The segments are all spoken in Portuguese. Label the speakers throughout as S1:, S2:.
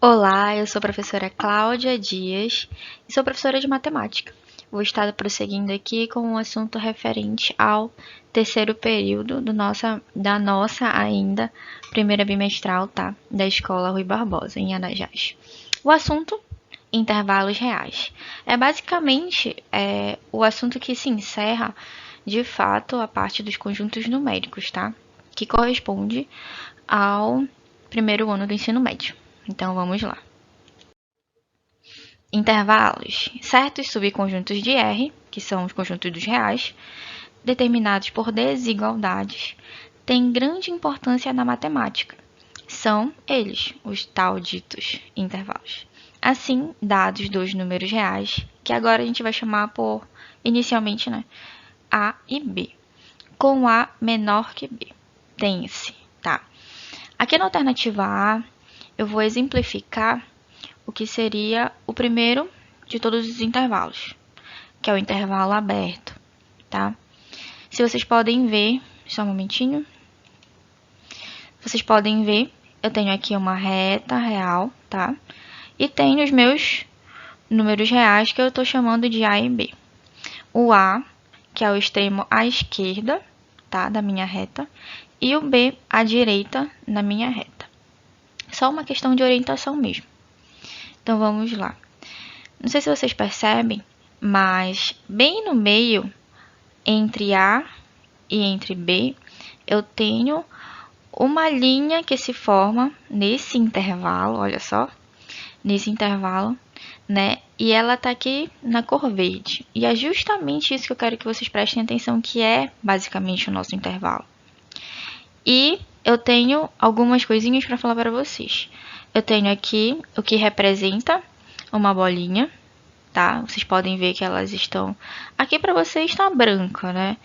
S1: Olá, eu sou a professora Cláudia Dias e sou professora de matemática. Vou estar prosseguindo aqui com um assunto referente ao terceiro período da nossa ainda primeira bimestral, tá? Da Escola Rui Barbosa, em Anajás. O assunto, intervalos reais. É basicamente o assunto que se encerra, de fato, a parte dos conjuntos numéricos, tá? Que corresponde ao primeiro ano do ensino médio. Então, vamos lá. Intervalos. Certos subconjuntos de R, que são os conjuntos dos reais, determinados por desigualdades, têm grande importância na matemática. São eles, os tal ditos intervalos. Assim, dados dos números reais, que agora a gente vai chamar por, inicialmente, né, A e B, com A menor que B. Tem-se, tá? Aqui na alternativa A, eu vou exemplificar o que seria o primeiro de todos os intervalos, que é o intervalo aberto, tá? Se vocês podem ver, só um momentinho. Vocês podem ver, eu tenho aqui uma reta real, tá? E tenho os meus números reais que eu estou chamando de A e B. O A, que é o extremo à esquerda, tá? Da minha reta, e o B à direita na minha reta. Só uma questão de orientação mesmo. Então, vamos lá. Não sei se vocês percebem, mas bem no meio, entre A e entre B, eu tenho uma linha que se forma nesse intervalo, olha só, nesse intervalo, né? E ela tá aqui na cor verde. E é justamente isso que eu quero que vocês prestem atenção, que é basicamente o nosso intervalo. E eu tenho algumas coisinhas para falar para vocês. Eu tenho aqui o que representa uma bolinha, tá? Vocês podem ver que elas estão... Aqui para vocês está branca, né?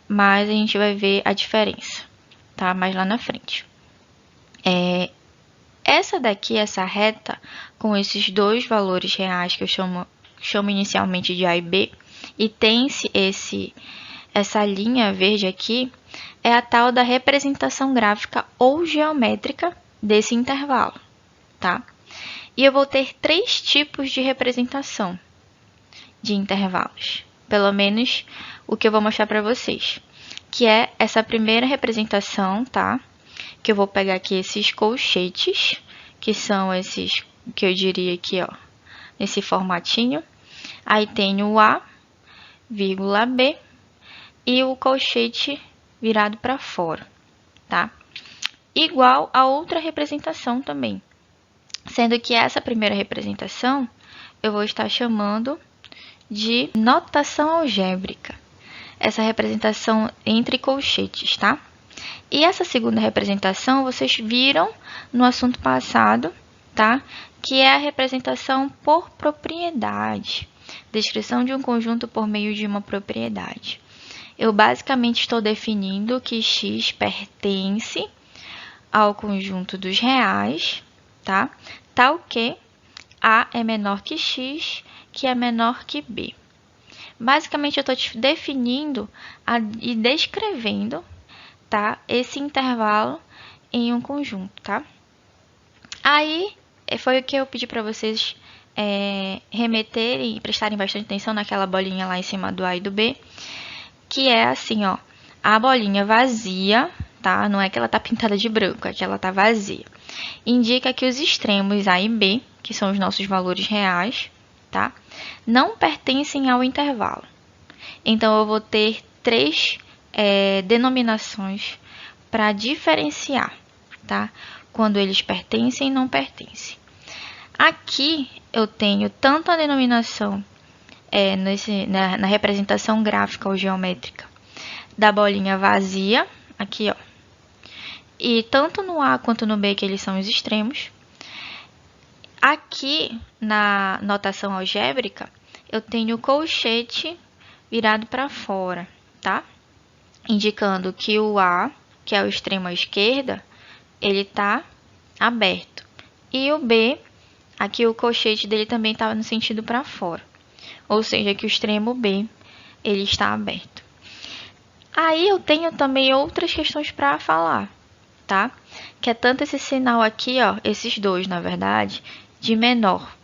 S1: Mas a gente vai ver a diferença, tá? Mais lá na frente. Essa daqui, essa reta, com esses dois valores reais que eu chamo inicialmente de A e B, e tem essa linha verde aqui, é a tal da representação gráfica ou geométrica desse intervalo, tá? E eu vou ter três tipos de representação de intervalos, pelo menos o que eu vou mostrar para vocês, que é essa primeira representação, tá? Que eu vou pegar aqui esses colchetes, que são esses que eu diria aqui, ó, nesse formatinho. Aí tem o A, vírgula B, e o colchete virado para fora, tá? Igual a outra representação também, sendo que essa primeira representação eu vou estar chamando de notação algébrica. Essa representação entre colchetes, tá? E essa segunda representação vocês viram no assunto passado, tá? Que é a representação por propriedade. Descrição de um conjunto por meio de uma propriedade. Eu basicamente estou definindo que x pertence ao conjunto dos reais, tá? Tal que A é menor que x, que é menor que B. Basicamente, eu estou definindo e descrevendo, tá? Esse intervalo em um conjunto, tá? Aí, foi o que eu pedi para vocês remeterem e prestarem bastante atenção naquela bolinha lá em cima do A e do B, que é assim, ó, a bolinha vazia, tá? Não é que ela tá pintada de branco, é que ela tá vazia. Indica que os extremos A e B, que são os nossos valores reais, tá? Não pertencem ao intervalo. Então, eu vou ter três denominações para diferenciar, tá? Quando eles pertencem e não pertencem. Aqui, eu tenho tanto a denominação na representação gráfica ou geométrica da bolinha vazia, aqui, ó. E tanto no A quanto no B, que eles são os extremos. Aqui, na notação algébrica, eu tenho o colchete virado para fora, tá? Indicando que o A, que é o extremo à esquerda, ele está aberto. E o B, aqui o colchete dele também estava no sentido para fora. Ou seja, que o extremo B, ele está aberto. Aí eu tenho também outras questões para falar, tá? Que é tanto esse sinal aqui, ó, esses dois, na verdade, de menor.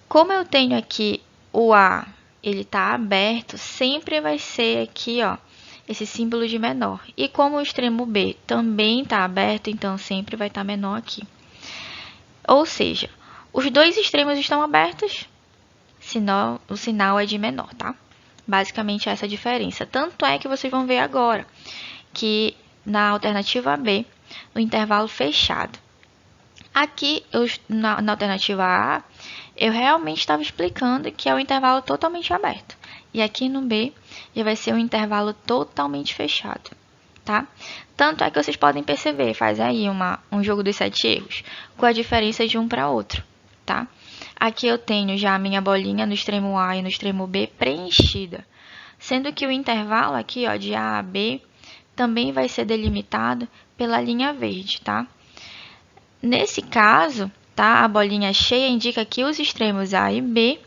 S1: Como eu tenho aqui o A, ele está aberto, sempre vai ser aqui, ó, esse símbolo de menor. E como o extremo B também está aberto, então sempre vai estar menor aqui. Ou seja, os dois extremos estão abertos, o sinal é de menor, tá? Basicamente essa é a diferença. Tanto é que vocês vão ver agora que na alternativa B, o intervalo fechado. Aqui, na alternativa A, eu realmente estava explicando que é um intervalo totalmente aberto. E aqui no B, já vai ser um intervalo totalmente fechado, tá? Tanto é que vocês podem perceber, faz aí um jogo dos 7 erros, com a diferença de um para outro, tá? Aqui eu tenho já a minha bolinha no extremo A e no extremo B preenchida, sendo que o intervalo aqui, ó, de A a B, também vai ser delimitado pela linha verde, tá? Nesse caso, tá, a bolinha cheia indica que os extremos A e B,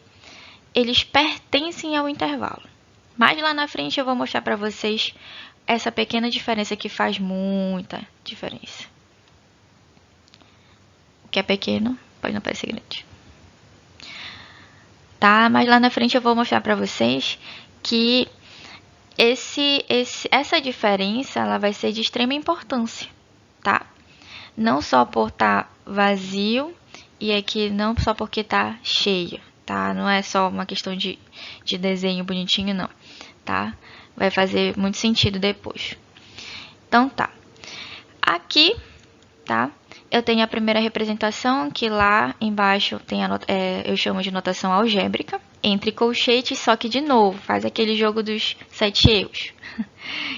S1: eles pertencem ao intervalo. Mas lá na frente eu vou mostrar para vocês essa pequena diferença que faz muita diferença. O que é pequeno pode não parecer grande. Tá? Mas lá na frente eu vou mostrar para vocês que essa diferença ela vai ser de extrema importância, tá? Não só por estar vazio e aqui não só porque está cheio, tá? Não é só uma questão de desenho bonitinho, não, tá? Vai fazer muito sentido depois. Então, tá. Aqui, tá? Eu tenho a primeira representação, que lá embaixo tem eu chamo de notação algébrica, entre colchetes, só que de novo, faz aquele jogo dos 7 erros.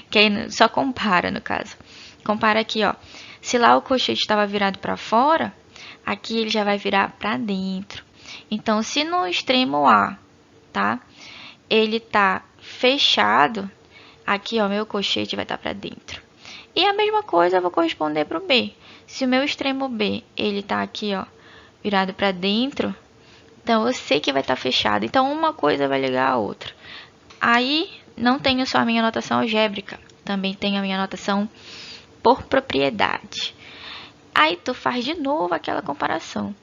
S1: Que aí só compara, no caso. Compara aqui, ó. Se lá o colchete estava virado para fora, aqui ele já vai virar para dentro. Então, se no extremo A, tá? Ele tá fechado, aqui, ó, meu colchete vai estar para dentro. E a mesma coisa eu vou corresponder para o B. Se o meu extremo B, ele tá aqui, ó, virado para dentro, então eu sei que vai estar fechado. Então, uma coisa vai ligar a outra. Aí, não tenho só a minha notação algébrica, também tenho a minha notação por propriedade. Aí tu faz de novo aquela comparação.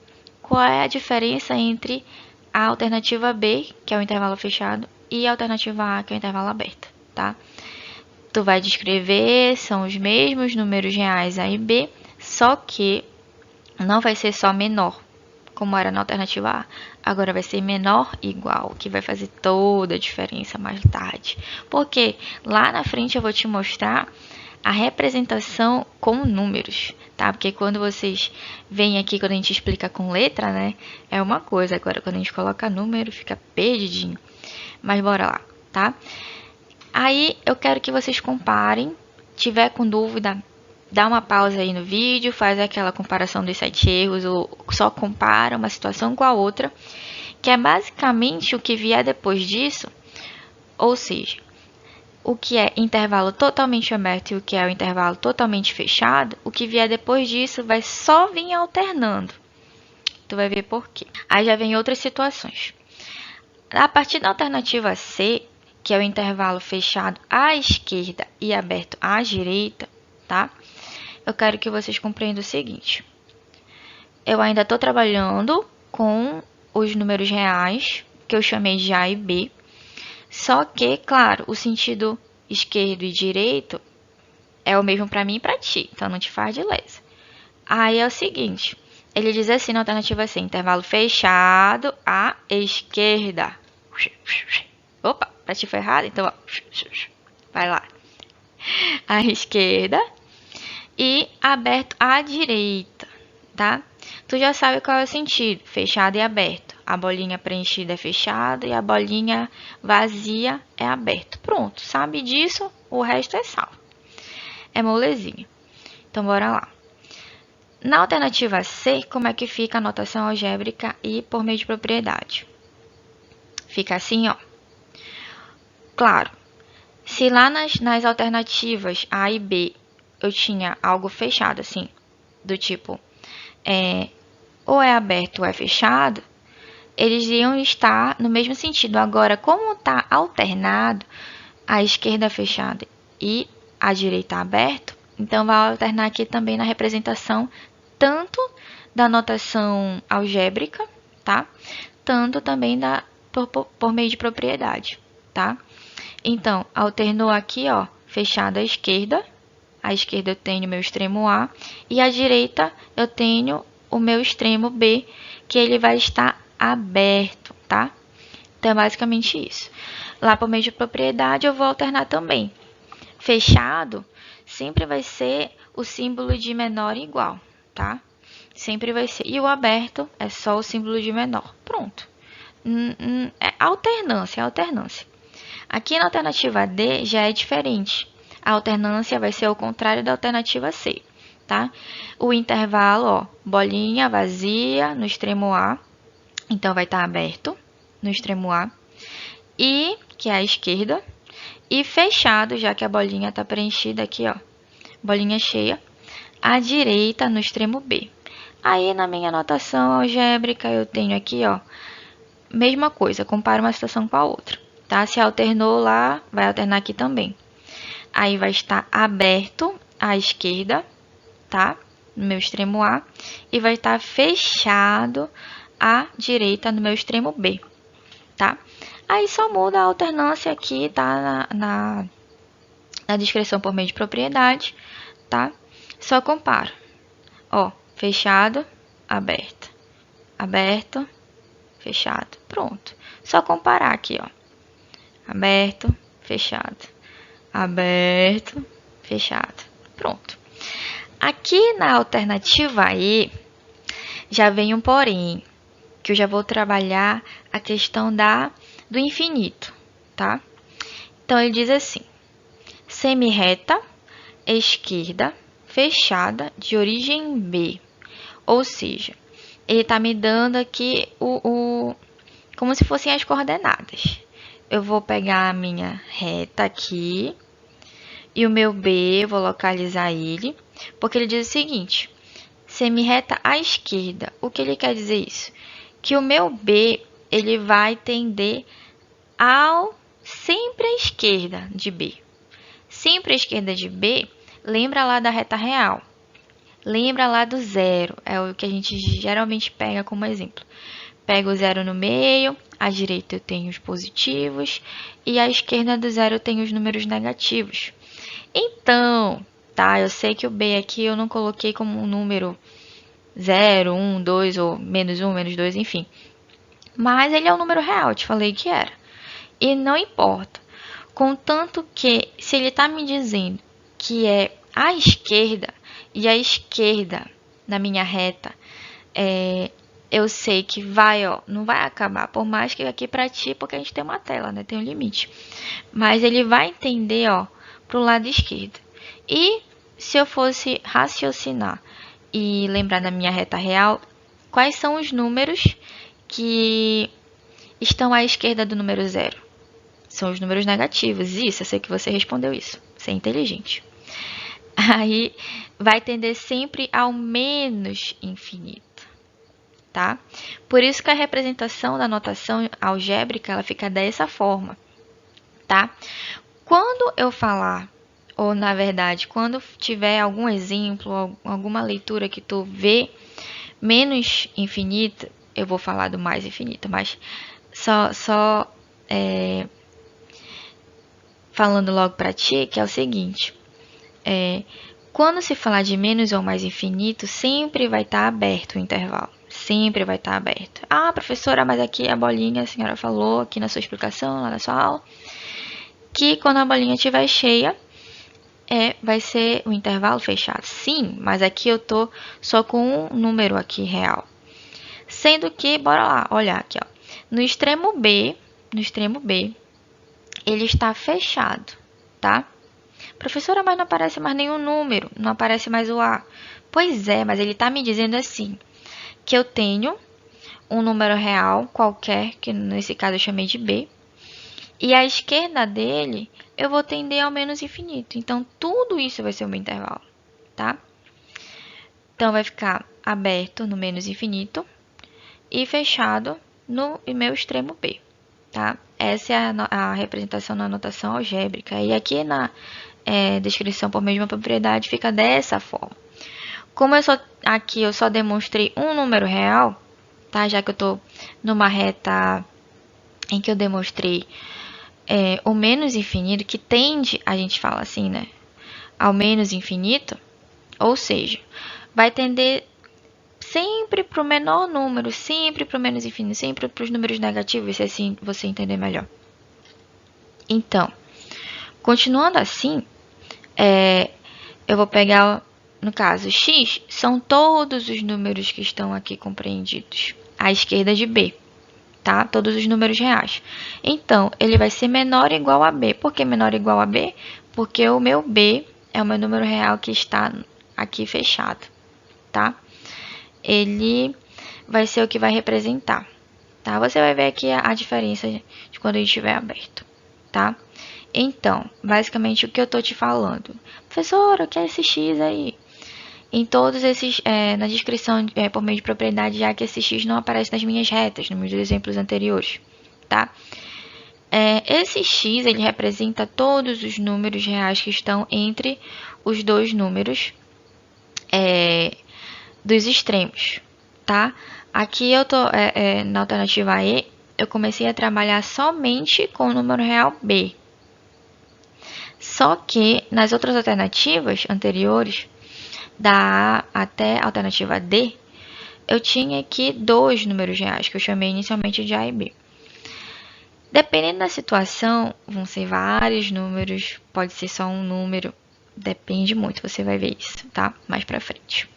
S1: Qual é a diferença entre a alternativa B, que é o intervalo fechado, e a alternativa A, que é o intervalo aberto, tá? Tu vai descrever, são os mesmos números reais A e B, só que não vai ser só menor, como era na alternativa A. Agora vai ser menor igual, que vai fazer toda a diferença mais tarde. Porque lá na frente eu vou te mostrar a representação com números, tá? Porque quando vocês vêm aqui, quando a gente explica com letra, né? É uma coisa. Agora, quando a gente coloca número, fica perdidinho. Mas bora lá, tá? Aí, eu quero que vocês comparem. Tiver com dúvida, dá uma pausa aí no vídeo, faz aquela comparação dos 7 erros, ou só compara uma situação com a outra, que é basicamente o que vier depois disso, ou seja, o que é intervalo totalmente aberto e o que é o intervalo totalmente fechado, o que vier depois disso vai só vir alternando. Tu vai ver por quê. Aí já vem outras situações. A partir da alternativa C, que é o intervalo fechado à esquerda e aberto à direita, tá? Eu quero que vocês compreendam o seguinte. Eu ainda estou trabalhando com os números reais, que eu chamei de A e B. Só que, claro, o sentido esquerdo e direito é o mesmo para mim e para ti, então não te faz de lesa. Aí é o seguinte, ele diz assim na alternativa C, intervalo fechado à esquerda. Opa, para ti foi errado, então ó, vai lá. À esquerda e aberto à direita, tá? Tu já sabe qual é o sentido, fechado e aberto. A bolinha preenchida é fechada e a bolinha vazia é aberto. Pronto, sabe disso, o resto é salvo. É molezinha. Então, bora lá. Na alternativa C, como é que fica a notação algébrica e por meio de propriedade? Fica assim, ó. Claro, se lá nas alternativas A e B eu tinha algo fechado, assim, do tipo, ou é aberto ou é fechado, eles iam estar no mesmo sentido. Agora, como está alternado, a esquerda fechada e a direita aberto, então vai alternar aqui também na representação, tanto da notação algébrica, tá? Tanto também por meio de propriedade, tá? Então, alternou aqui, ó, fechado à esquerda eu tenho o meu extremo A, e à direita eu tenho o meu extremo B, que ele vai estar aberto, tá? Então, é basicamente isso. Lá por meio de propriedade, eu vou alternar também. Fechado sempre vai ser o símbolo de menor e igual, tá? Sempre vai ser. E o aberto é só o símbolo de menor. Pronto. É alternância, alternância. Aqui na alternativa D já é diferente. A alternância vai ser o contrário da alternativa C, tá? O intervalo, ó, bolinha vazia no extremo A, então vai estar aberto no extremo A, e que é a esquerda, e fechado, já que a bolinha está preenchida aqui, ó, bolinha cheia, à direita no extremo B. Aí na minha anotação algébrica eu tenho aqui, ó, mesma coisa, comparo uma situação com a outra, tá? Se alternou lá, vai alternar aqui também. Aí vai estar aberto à esquerda, tá? No meu extremo A. E vai estar fechado à direita no meu extremo B, tá? Aí só muda a alternância aqui, tá? Na descrição por meio de propriedade, tá? Só comparo. Ó, fechado, aberto. Aberto, fechado. Pronto. Só comparar aqui, ó. Aberto, fechado. Aberto, fechado. Pronto. Aqui na alternativa E, já vem um porém, que eu já vou trabalhar a questão do infinito, tá? Então, ele diz assim, semi-reta, esquerda, fechada, de origem B. Ou seja, ele está me dando aqui como se fossem as coordenadas. Eu vou pegar a minha reta aqui e o meu B, eu vou localizar ele, porque ele diz o seguinte, semi-reta à esquerda. O que ele quer dizer isso? Que o meu B, ele vai tender sempre à esquerda de B. Sempre à esquerda de B, lembra lá da reta real. Lembra lá do zero, é o que a gente geralmente pega como exemplo. Pego o zero no meio, à direita eu tenho os positivos e à esquerda do zero eu tenho os números negativos. Então, tá, eu sei que o B aqui eu não coloquei como um número 0, 1, 2 ou menos 1, menos 2, enfim. Mas ele é um número real, eu te falei que era. E não importa. Contanto que, se ele está me dizendo que é à esquerda, e a esquerda na minha reta, eu sei que vai, ó, não vai acabar, por mais que aqui para ti, porque a gente tem uma tela, né, tem um limite. Mas ele vai entender, ó, para o lado esquerdo. E se eu fosse raciocinar e lembrar da minha reta real, quais são os números que estão à esquerda do número 0? São os números negativos. Isso, eu sei que você respondeu isso. Você é inteligente. Aí vai tender sempre ao menos infinito, tá? Por isso que a representação da notação algébrica, ela fica dessa forma, tá? Quando eu falar, ou na verdade, quando tiver algum exemplo, alguma leitura que tu vê menos infinito, eu vou falar do mais infinito, mas falando logo para ti, que é o seguinte, quando se falar de menos ou mais infinito, sempre vai estar aberto o intervalo. Sempre vai estar aberto. Ah, professora, mas aqui a bolinha, a senhora falou aqui na sua explicação, lá na sua aula, que quando a bolinha estiver cheia, vai ser o intervalo fechado. Sim, mas aqui eu tô só com um número aqui real. Sendo que, bora lá, olhar aqui, ó. No extremo B, ele está fechado, tá? Professora, mas não aparece mais nenhum número, não aparece mais o A. Pois é, mas ele está me dizendo assim, que eu tenho um número real qualquer, que nesse caso eu chamei de B, e à esquerda dele eu vou tender ao menos infinito. Então, tudo isso vai ser o meu intervalo, tá? Então, vai ficar aberto no menos infinito e fechado no meu extremo B, tá? Essa é a representação na notação algébrica. E aqui na descrição por meio de uma propriedade fica dessa forma. Como aqui eu só demonstrei um número real, tá? Já que eu estou numa reta em que eu demonstrei o menos infinito, que tende, a gente fala assim, né? Ao menos infinito, ou seja, vai tender sempre para o menor número, sempre para o menos infinito, sempre para os números negativos, se assim você entender melhor. Então, continuando assim, eu vou pegar, no caso, x são todos os números que estão aqui compreendidos à esquerda de b, tá? Todos os números reais. Então, ele vai ser menor ou igual a b. Por que menor ou igual a b? Porque o meu b é o meu número real que está aqui fechado, tá? Ele vai ser o que vai representar, tá? Você vai ver aqui a diferença de quando ele estiver aberto, tá? Então, basicamente o que eu tô te falando. Professora, o que é esse x aí? Em todos esses, na descrição por meio de propriedade, já que esse x não aparece nas minhas retas, nos meus exemplos anteriores, tá? Esse x, ele representa todos os números reais que estão entre os dois números dos extremos, tá? Aqui eu tô, na alternativa E, eu comecei a trabalhar somente com o número real B. Só que nas outras alternativas anteriores, da A até a alternativa D, eu tinha aqui dois números reais, que eu chamei inicialmente de A e B. Dependendo da situação, vão ser vários números, pode ser só um número, depende muito, você vai ver isso, tá? Mais pra frente.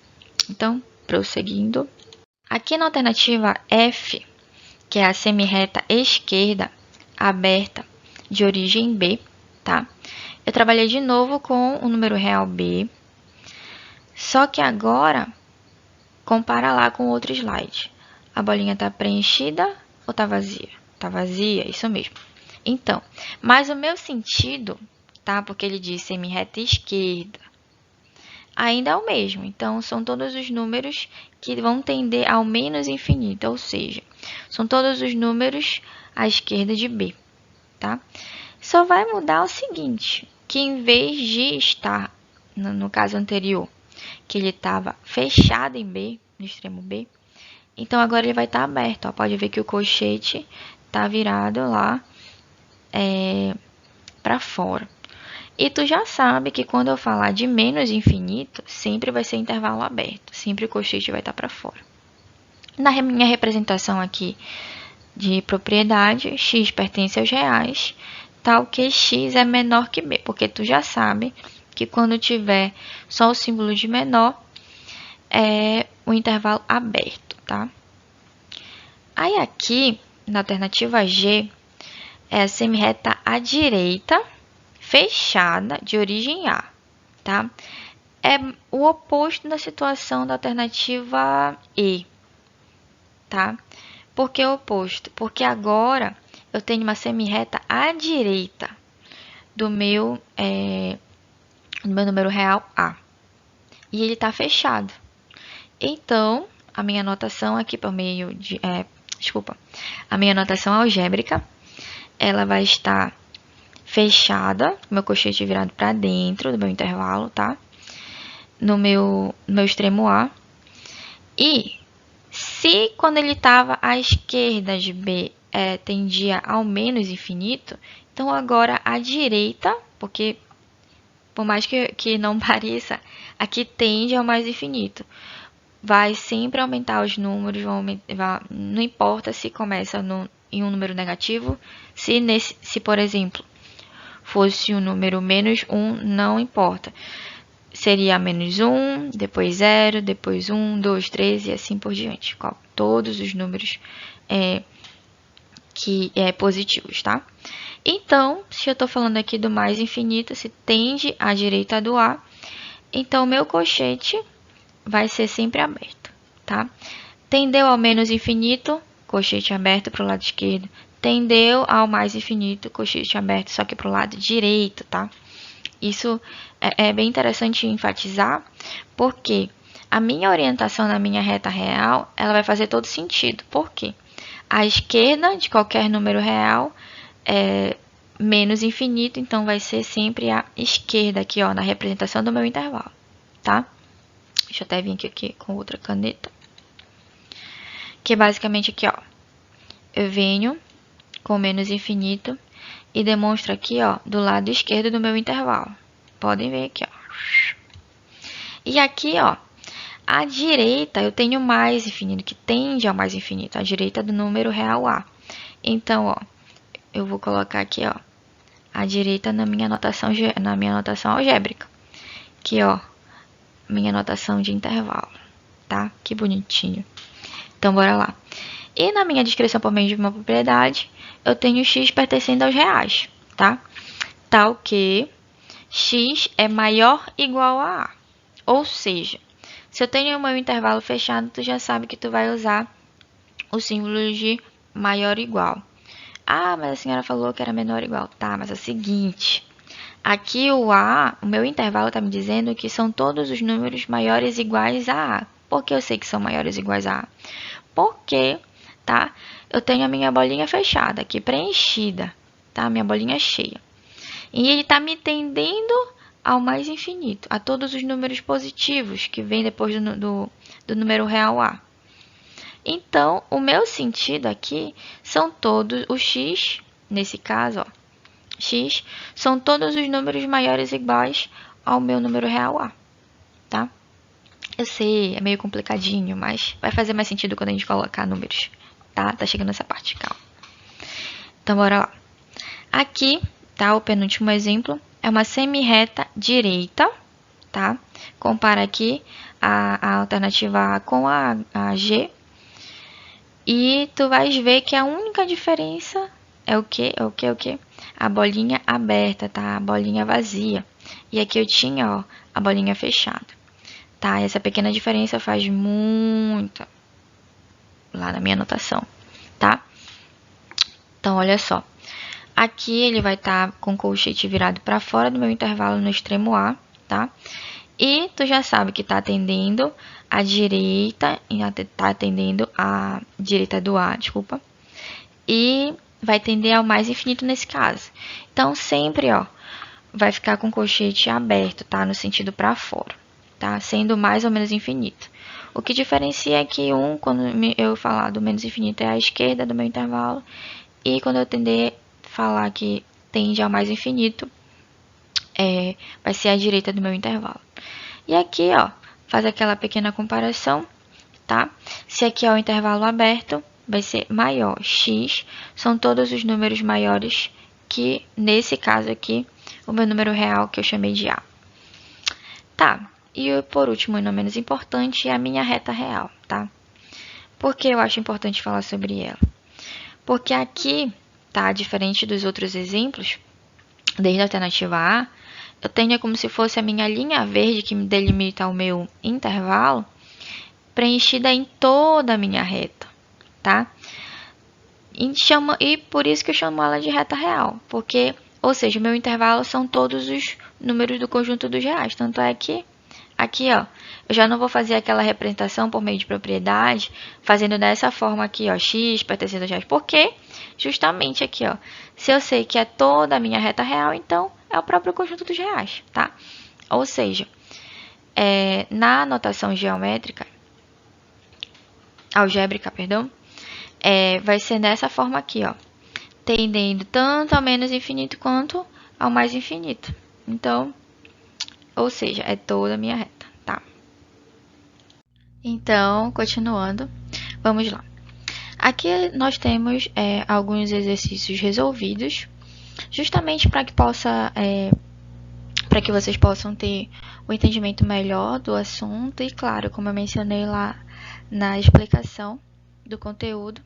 S1: Então, prosseguindo. Aqui na alternativa F, que é a semirreta esquerda aberta de origem B, tá? Eu trabalhei de novo com o número real B, só que agora, compara lá com outro slide. A bolinha está preenchida ou está vazia? Está vazia, isso mesmo. Então, mas o meu sentido, tá? Porque ele diz semirreta esquerda, ainda é o mesmo. Então, são todos os números que vão tender ao menos infinito, ou seja, são todos os números à esquerda de B, tá? Só vai mudar o seguinte, que em vez de estar, no caso anterior, que ele estava fechado em B, no extremo B, então agora ele vai estar aberto. Ó. Pode ver que o colchete está virado lá para fora. E tu já sabe que quando eu falar de menos infinito, sempre vai ser intervalo aberto. Sempre o colchete vai estar para fora. Na minha representação aqui de propriedade, x pertence aos reais, tal que x é menor que b, porque tu já sabe que quando tiver só o símbolo de menor, é o intervalo aberto, tá? Aí aqui, na alternativa G, é a semirreta à direita, fechada, de origem A, tá? É o oposto da situação da alternativa E, tá? Por que o oposto? Porque agora eu tenho uma semirreta à direita do meu número real A. E ele está fechado. Então, a minha anotação aqui por meio de... a minha anotação algébrica, ela vai estar fechada, meu colchete virado para dentro do meu intervalo, tá? No meu extremo A. E se quando ele estava à esquerda de B tendia ao menos infinito, então agora à direita, porque por mais que não pareça, aqui tende ao mais infinito. Vai sempre aumentar os números, não importa se começa em um número negativo, se por exemplo, fosse um número menos 1, não importa. Seria menos 1, depois 0, depois 1, 2, 3 e assim por diante. Todos os números positivos, tá? Então, se eu estou falando aqui do mais infinito, se tende à direita do A, então o meu colchete vai ser sempre aberto, tá? Tendeu ao menos infinito, colchete aberto para o lado esquerdo. Tendeu ao mais infinito, colchete aberto, só que para o lado direito, tá? Isso é bem interessante enfatizar, porque a minha orientação na minha reta real, ela vai fazer todo sentido. Por quê? A esquerda de qualquer número real é menos infinito, então vai ser sempre a esquerda aqui, ó, na representação do meu intervalo, tá? Deixa eu até vir aqui com outra caneta. Que é basicamente aqui, ó. Eu venho com menos infinito e demonstro aqui, ó, do lado esquerdo do meu intervalo. Podem ver aqui, ó. E aqui, ó, à direita eu tenho mais infinito, que tende ao mais infinito, à direita do número real A. Então, ó, eu vou colocar aqui, ó, à direita na minha notação algébrica. Aqui, ó, minha notação de intervalo, tá? Que bonitinho. Então, bora lá. E na minha descrição por meio de uma propriedade, eu tenho x pertencendo aos reais, tá? Tal que x é maior ou igual a A. Ou seja, se eu tenho o meu intervalo fechado, tu já sabe que tu vai usar o símbolo de maior ou igual. Ah, mas a senhora falou que era menor ou igual. Tá, mas é o seguinte. Aqui o A, o meu intervalo está me dizendo que são todos os números maiores ou iguais a A. Por que eu sei que são maiores ou iguais a A? Porque, tá? Eu tenho a minha bolinha fechada aqui, preenchida, tá? Minha bolinha cheia. E ele está me tendendo ao mais infinito, a todos os números positivos que vêm depois do número real A. Então, o meu sentido aqui são todos, o x, nesse caso, ó, x, são todos os números maiores ou iguais ao meu número real A, tá? Eu sei, é meio complicadinho, mas vai fazer mais sentido quando a gente colocar números, tá? Tá chegando nessa parte, calma. Então, bora lá. Aqui, tá, o penúltimo exemplo, é uma semi-reta direita, tá? Compara aqui a alternativa A com a G. E tu vais ver que a única diferença é o quê? É o quê? É o quê? A bolinha aberta, tá? A bolinha vazia. E aqui eu tinha, ó, a bolinha fechada. Tá? Essa pequena diferença faz muito lá na minha anotação, tá? Então, olha só. Aqui ele vai estar com o colchete virado para fora do meu intervalo no extremo A, tá? E tu já sabe que está atendendo a direita, está atendendo a direita do A, desculpa. E vai tender ao mais infinito nesse caso. Então, sempre, ó, vai ficar com o colchete aberto, tá? No sentido para fora, tá? Sendo mais ou menos infinito. O que diferencia é que quando eu falar do menos infinito, é a esquerda do meu intervalo. E quando eu tender falar que tende ao mais infinito, vai ser a direita do meu intervalo. E aqui, ó, faz aquela pequena comparação, tá? Se aqui é o intervalo aberto, vai ser maior. X são todos os números maiores que, nesse caso aqui, o meu número real que eu chamei de A. Tá, e por último, e não menos importante, é a minha reta real, tá? Por que eu acho importante falar sobre ela? Porque aqui, tá, diferente dos outros exemplos, desde a alternativa A, eu tenho como se fosse a minha linha verde que delimita o meu intervalo, preenchida em toda a minha reta, tá? E por isso que eu chamo ela de reta real, porque, ou seja, o meu intervalo são todos os números do conjunto dos reais, tanto é que aqui, ó, eu já não vou fazer aquela representação por meio de propriedade, fazendo dessa forma aqui, ó, x pertencendo aos reais, porque justamente aqui, ó, se eu sei que é toda a minha reta real, então é o próprio conjunto dos reais, tá? Ou seja, na notação algébrica, perdão, vai ser dessa forma aqui, ó, tendendo tanto ao menos infinito quanto ao mais infinito. Então, ou seja, é toda a minha reta, tá? Então, continuando, vamos lá. Aqui nós temos alguns exercícios resolvidos, justamente para que para que vocês possam ter o entendimento melhor do assunto e, claro, como eu mencionei lá na explicação do conteúdo,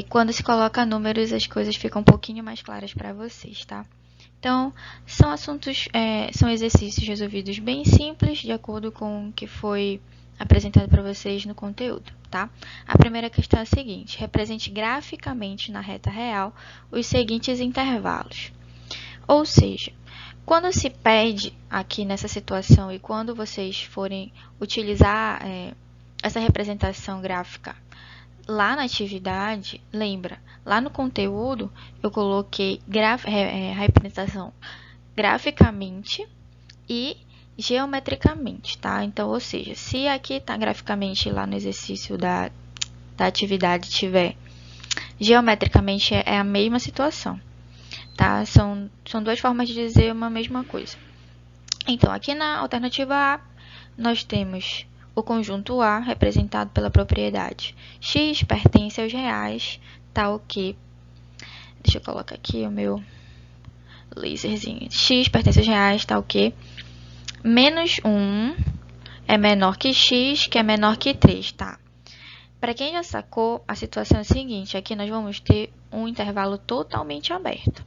S1: quando se coloca números as coisas ficam um pouquinho mais claras para vocês, tá? Então, são exercícios resolvidos bem simples, de acordo com o que foi apresentado para vocês no conteúdo, tá? A primeira questão é a seguinte: represente graficamente na reta real os seguintes intervalos. Ou seja, quando se pede aqui nessa situação e quando vocês forem utilizar essa representação gráfica lá na atividade, lembra, lá no conteúdo eu coloquei representação graficamente e geometricamente, tá? Então, ou seja, se aqui tá graficamente lá no exercício da atividade tiver geometricamente, é a mesma situação, tá? São duas formas de dizer uma mesma coisa. Então, aqui na alternativa A, nós temos o conjunto A representado pela propriedade x pertence aos reais, tal que... Deixa eu colocar aqui o meu laserzinho. X pertence aos reais, tal que menos 1 é menor que x, que é menor que 3, tá? Para quem já sacou, a situação é a seguinte, aqui nós vamos ter um intervalo totalmente aberto.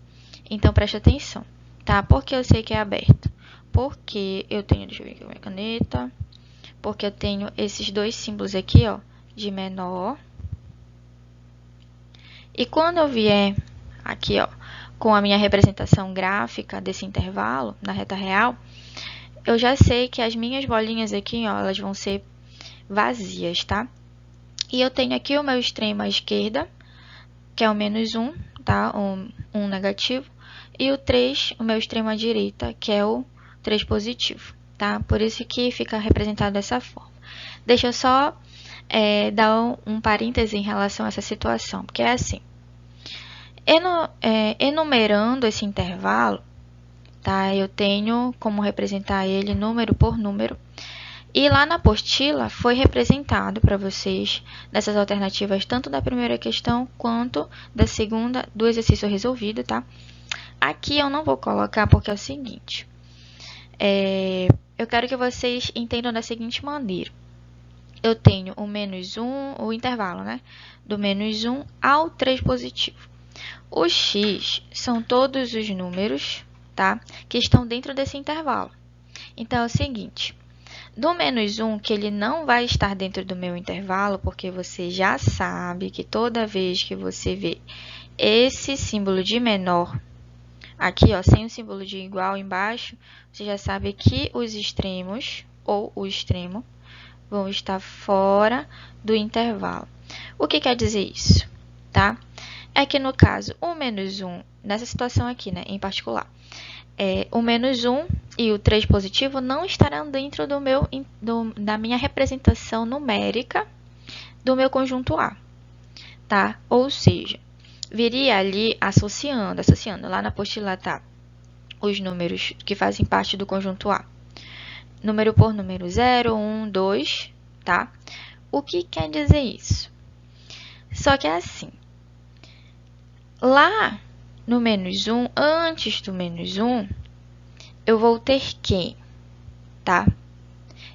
S1: Então, preste atenção, tá? Por que eu sei que é aberto? Porque eu tenho, deixa eu ver aqui a minha caneta, porque eu tenho esses dois símbolos aqui, ó, de menor. E quando eu vier aqui, ó, com a minha representação gráfica desse intervalo, na reta real, eu já sei que as minhas bolinhas aqui, ó, elas vão ser vazias, tá? E eu tenho aqui o meu extremo à esquerda, que é o menos 1, tá? Um negativo. E o 3, o meu extremo à direita, que é o 3 positivo, tá? Por isso que fica representado dessa forma. Deixa eu só dar um parêntese em relação a essa situação, porque é assim. Enumerando esse intervalo, tá? Eu tenho como representar ele número por número. E lá na apostila foi representado para vocês nessas alternativas tanto da primeira questão quanto da segunda do exercício resolvido, tá? Aqui eu não vou colocar porque é o seguinte, eu quero que vocês entendam da seguinte maneira. Eu tenho o menos 1, o intervalo, né? Do menos 1 ao 3 positivo. O x são todos os números, tá? Que estão dentro desse intervalo. Então, é o seguinte, do menos 1, que ele não vai estar dentro do meu intervalo, porque você já sabe que toda vez que você vê esse símbolo de menor, aqui, ó, sem o símbolo de igual embaixo, você já sabe que os extremos, ou o extremo, vão estar fora do intervalo. O que quer dizer isso, tá? É que, no caso, o menos 1, nessa situação aqui, né, em particular, o menos 1 e o 3 positivo não estarão dentro da minha representação numérica do meu conjunto A, tá? Ou seja, viria ali associando, lá na apostila tá os números que fazem parte do conjunto A. Número por número, 0, 1, 2, tá? O que quer dizer isso? Só que é assim, lá no menos 1, antes do menos 1, eu vou ter que, tá?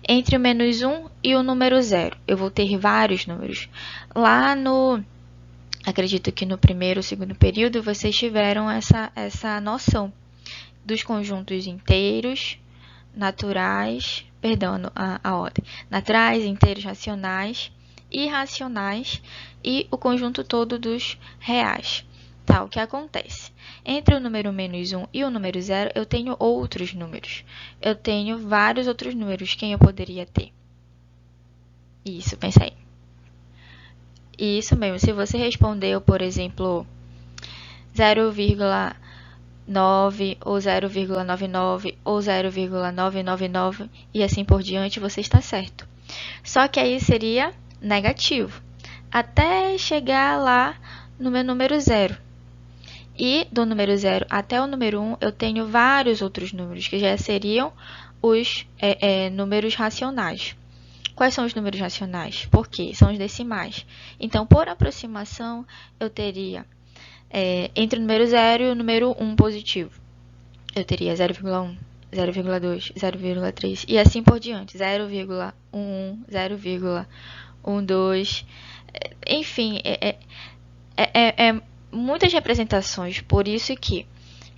S1: Entre o menos 1 e o número 0, eu vou ter vários números. Lá no, acredito que no primeiro ou segundo período, vocês tiveram essa noção dos conjuntos inteiros, naturais, perdão, a ordem, naturais, inteiros, racionais, irracionais e o conjunto todo dos reais. Tá, o que acontece? Entre o número menos 1 e o número 0, eu tenho outros números. Eu tenho vários outros números. Quem eu poderia ter? Isso, pensa aí. Isso mesmo, se você respondeu, por exemplo, 0,9 ou 0,99 ou 0,999 e assim por diante, você está certo. Só que aí seria negativo, até chegar lá no meu número 0. E do número 0 até o número 1, eu tenho vários outros números, que já seriam os números racionais. Quais são os números racionais? Por quê? São os decimais. Então, por aproximação, eu teria entre o número 0 e o número 1 positivo. Eu teria 0,1, 0,2, 0,3 e assim por diante. 0,11, 0,12. Enfim, muitas representações, por isso que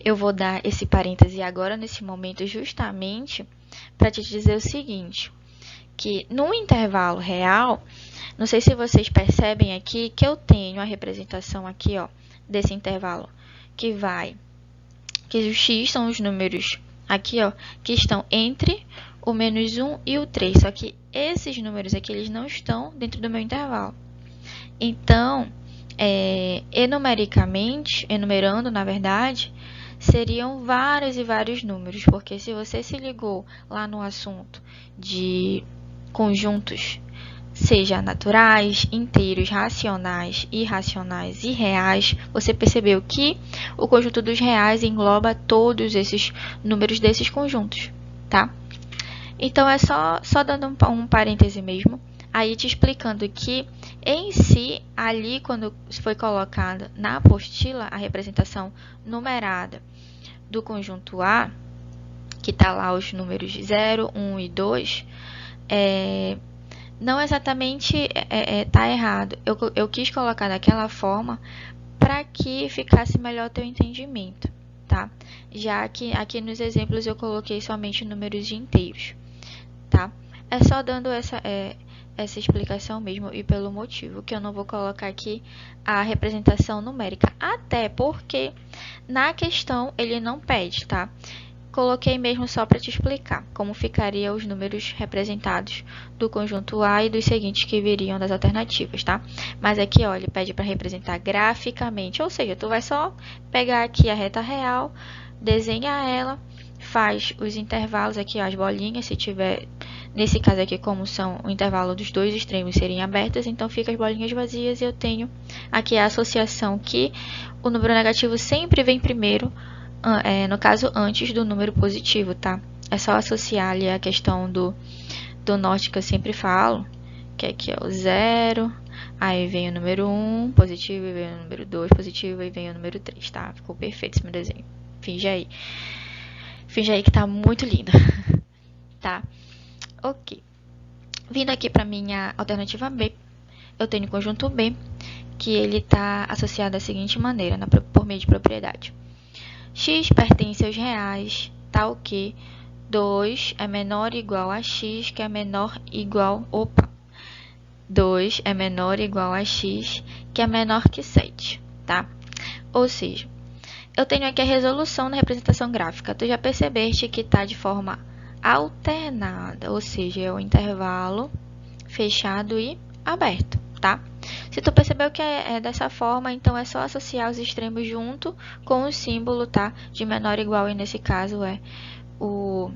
S1: eu vou dar esse parêntese agora, nesse momento, justamente para te dizer o seguinte, que no intervalo real, não sei se vocês percebem aqui que eu tenho a representação aqui, ó, desse intervalo, que os x são os números aqui, ó, que estão entre o menos 1 e o 3, só que esses números aqui, eles não estão dentro do meu intervalo. Então, enumerando, na verdade, seriam vários e vários números, porque se você se ligou lá no assunto de conjuntos, seja naturais, inteiros, racionais, irracionais e reais, você percebeu que o conjunto dos reais engloba todos esses números desses conjuntos, tá? Então, é só dando um parêntese mesmo, aí te explicando que, em si, ali, quando foi colocada na apostila a representação numerada do conjunto A, que está lá os números 0, 1 e 2, não exatamente está errado. Eu quis colocar daquela forma para que ficasse melhor o teu entendimento, tá? Já que aqui nos exemplos eu coloquei somente números inteiros, tá? É só dando essa explicação mesmo e pelo motivo que eu não vou colocar aqui a representação numérica, até porque na questão ele não pede, tá? Coloquei mesmo só para te explicar como ficaria os números representados do conjunto A e dos seguintes que viriam das alternativas, tá? Mas aqui, ó, ele pede para representar graficamente, ou seja, tu vai só pegar aqui a reta real, desenhar ela, faz os intervalos aqui, ó, as bolinhas, se tiver, nesse caso aqui, como são o intervalo dos dois extremos serem abertas, então fica as bolinhas vazias e eu tenho aqui a associação que o número negativo sempre vem primeiro, no caso, antes do número positivo, tá? É só associar ali a questão do norte que eu sempre falo, que aqui é o 0, aí vem o número 1, positivo, e vem o número 2, positivo, e vem o número 3, tá? Ficou perfeito esse meu desenho. Finge aí. Finge aí que tá muito lindo. Tá? Ok. Vindo aqui para minha alternativa B, eu tenho o conjunto B, que ele está associado da seguinte maneira, por meio de propriedade. X pertence aos reais, tal que 2 é menor ou igual a x, que é menor ou igual... 2 é menor ou igual a x, que é menor que 7, tá? Ou seja, eu tenho aqui a resolução da representação gráfica. Tu já percebeste que está de forma alternada, ou seja, é o intervalo fechado e aberto, tá? Se tu percebeu que é dessa forma, então é só associar os extremos junto com o símbolo, tá? De menor ou igual, e nesse caso é o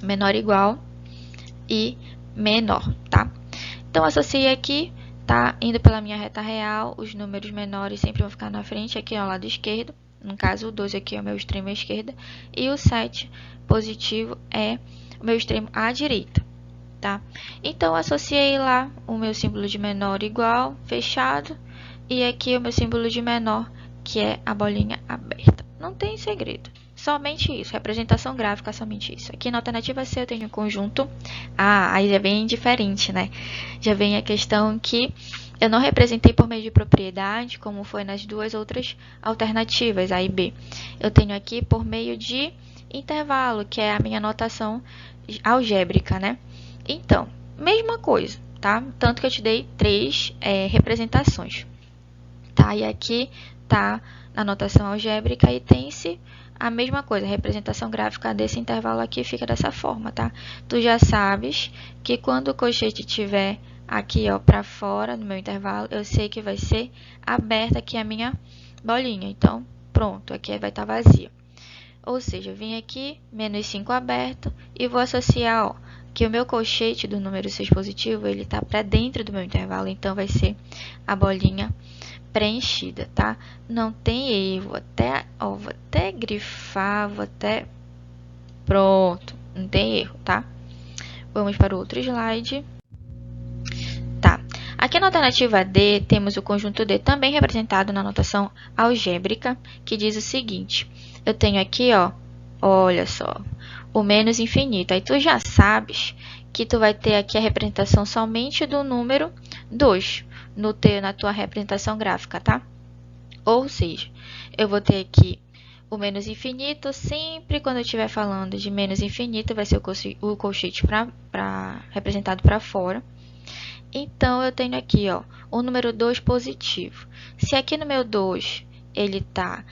S1: menor igual e menor, tá? Então, associei aqui, tá? Indo pela minha reta real, os números menores sempre vão ficar na frente, aqui ao lado esquerdo. No caso, o 12 aqui é o meu extremo à esquerda. E o 7 positivo é o meu extremo à direita, tá? Então, associei lá o meu símbolo de menor igual, fechado. E aqui o meu símbolo de menor, que é a bolinha aberta. Não tem segredo. Somente isso, representação gráfica, somente isso. Aqui na alternativa C eu tenho o conjunto A, aí já vem diferente, né? Já vem a questão que eu não representei por meio de propriedade, como foi nas duas outras alternativas, A e B. Eu tenho aqui por meio de intervalo, que é a minha notação algébrica, né? Então, mesma coisa, tá? Tanto que eu te dei 3 representações, tá? E aqui tá na notação algébrica e tem-se a mesma coisa, a representação gráfica desse intervalo aqui fica dessa forma, tá? Tu já sabes que quando o colchete estiver aqui, ó, para fora no meu intervalo, eu sei que vai ser aberta aqui a minha bolinha. Então, pronto, aqui vai estar vazia. Ou seja, eu vim aqui, menos 5 aberto, e vou associar, ó, que o meu colchete do número 6 positivo, ele tá para dentro do meu intervalo, então vai ser a bolinha preenchida, tá? Não tem erro, vou até grifar, pronto, não tem erro, tá? Vamos para o outro slide. Tá, aqui na alternativa D, temos o conjunto D também representado na notação algébrica, que diz o seguinte, eu tenho aqui, ó, olha só, o menos infinito, aí tu já sabes que tu vai ter aqui a representação somente do número 2, na tua representação gráfica, tá? Ou seja, eu vou ter aqui o menos infinito, sempre quando eu estiver falando de menos infinito, vai ser o colchete representado para fora. Então, eu tenho aqui, ó, o número 2 positivo. Se aqui no meu 2, ele tá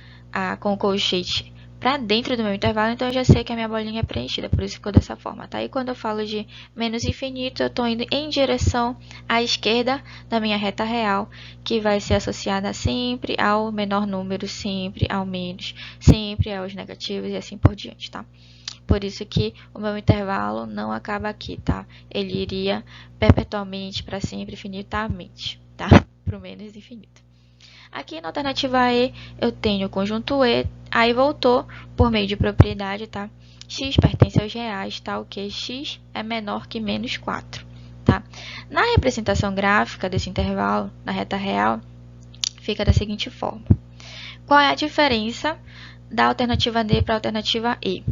S1: com o colchete para dentro do meu intervalo, então eu já sei que a minha bolinha é preenchida, por isso ficou dessa forma, tá? E quando eu falo de menos infinito, eu estou indo em direção à esquerda da minha reta real, que vai ser associada sempre ao menor número, sempre ao menos, sempre aos negativos e assim por diante, tá? Por isso que o meu intervalo não acaba aqui, tá? Ele iria perpetuamente para sempre, infinitamente, tá? Para o menos infinito. Aqui na alternativa E, eu tenho o conjunto E, aí voltou por meio de propriedade, tá? X pertence aos reais, tal que x é menor que menos 4, tá? Na representação gráfica desse intervalo, na reta real, fica da seguinte forma. Qual é a diferença da alternativa D para a alternativa E?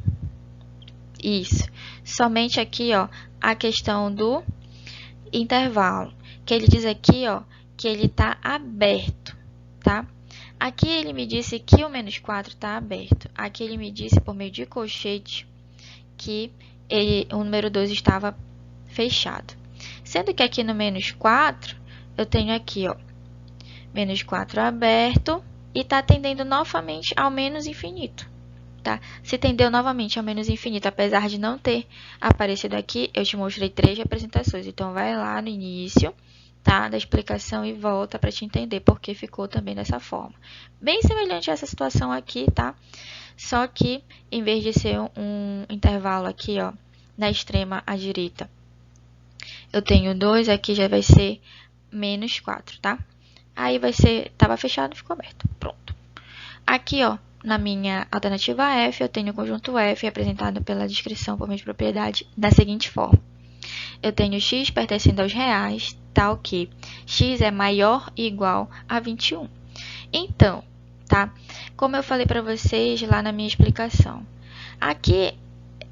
S1: Isso. Somente aqui, ó, a questão do intervalo, que ele diz aqui, ó, que ele está aberto, tá? Aqui ele me disse que o menos 4 está aberto. Aqui ele me disse, por meio de colchete, que o número 2 estava fechado. Sendo que aqui no menos 4, eu tenho aqui, ó, menos 4 aberto e está tendendo novamente ao menos infinito. Tá? Se tendeu novamente ao menos infinito, apesar de não ter aparecido aqui, eu te mostrei 3 representações. Então, vai lá no início, tá, da explicação e volta para te entender por que ficou também dessa forma. Bem semelhante a essa situação aqui, tá? Só que, em vez de ser um intervalo aqui, ó, na extrema à direita, eu tenho 2, aqui já vai ser menos 4, tá? Aí vai ser, estava fechado, ficou aberto. Pronto. Aqui, ó, na minha alternativa F, eu tenho o conjunto F representado pela descrição por meio de propriedade da seguinte forma. Eu tenho x pertencendo aos reais, tal que x é maior ou igual a 21. Então, tá? Como eu falei para vocês lá na minha explicação, aqui,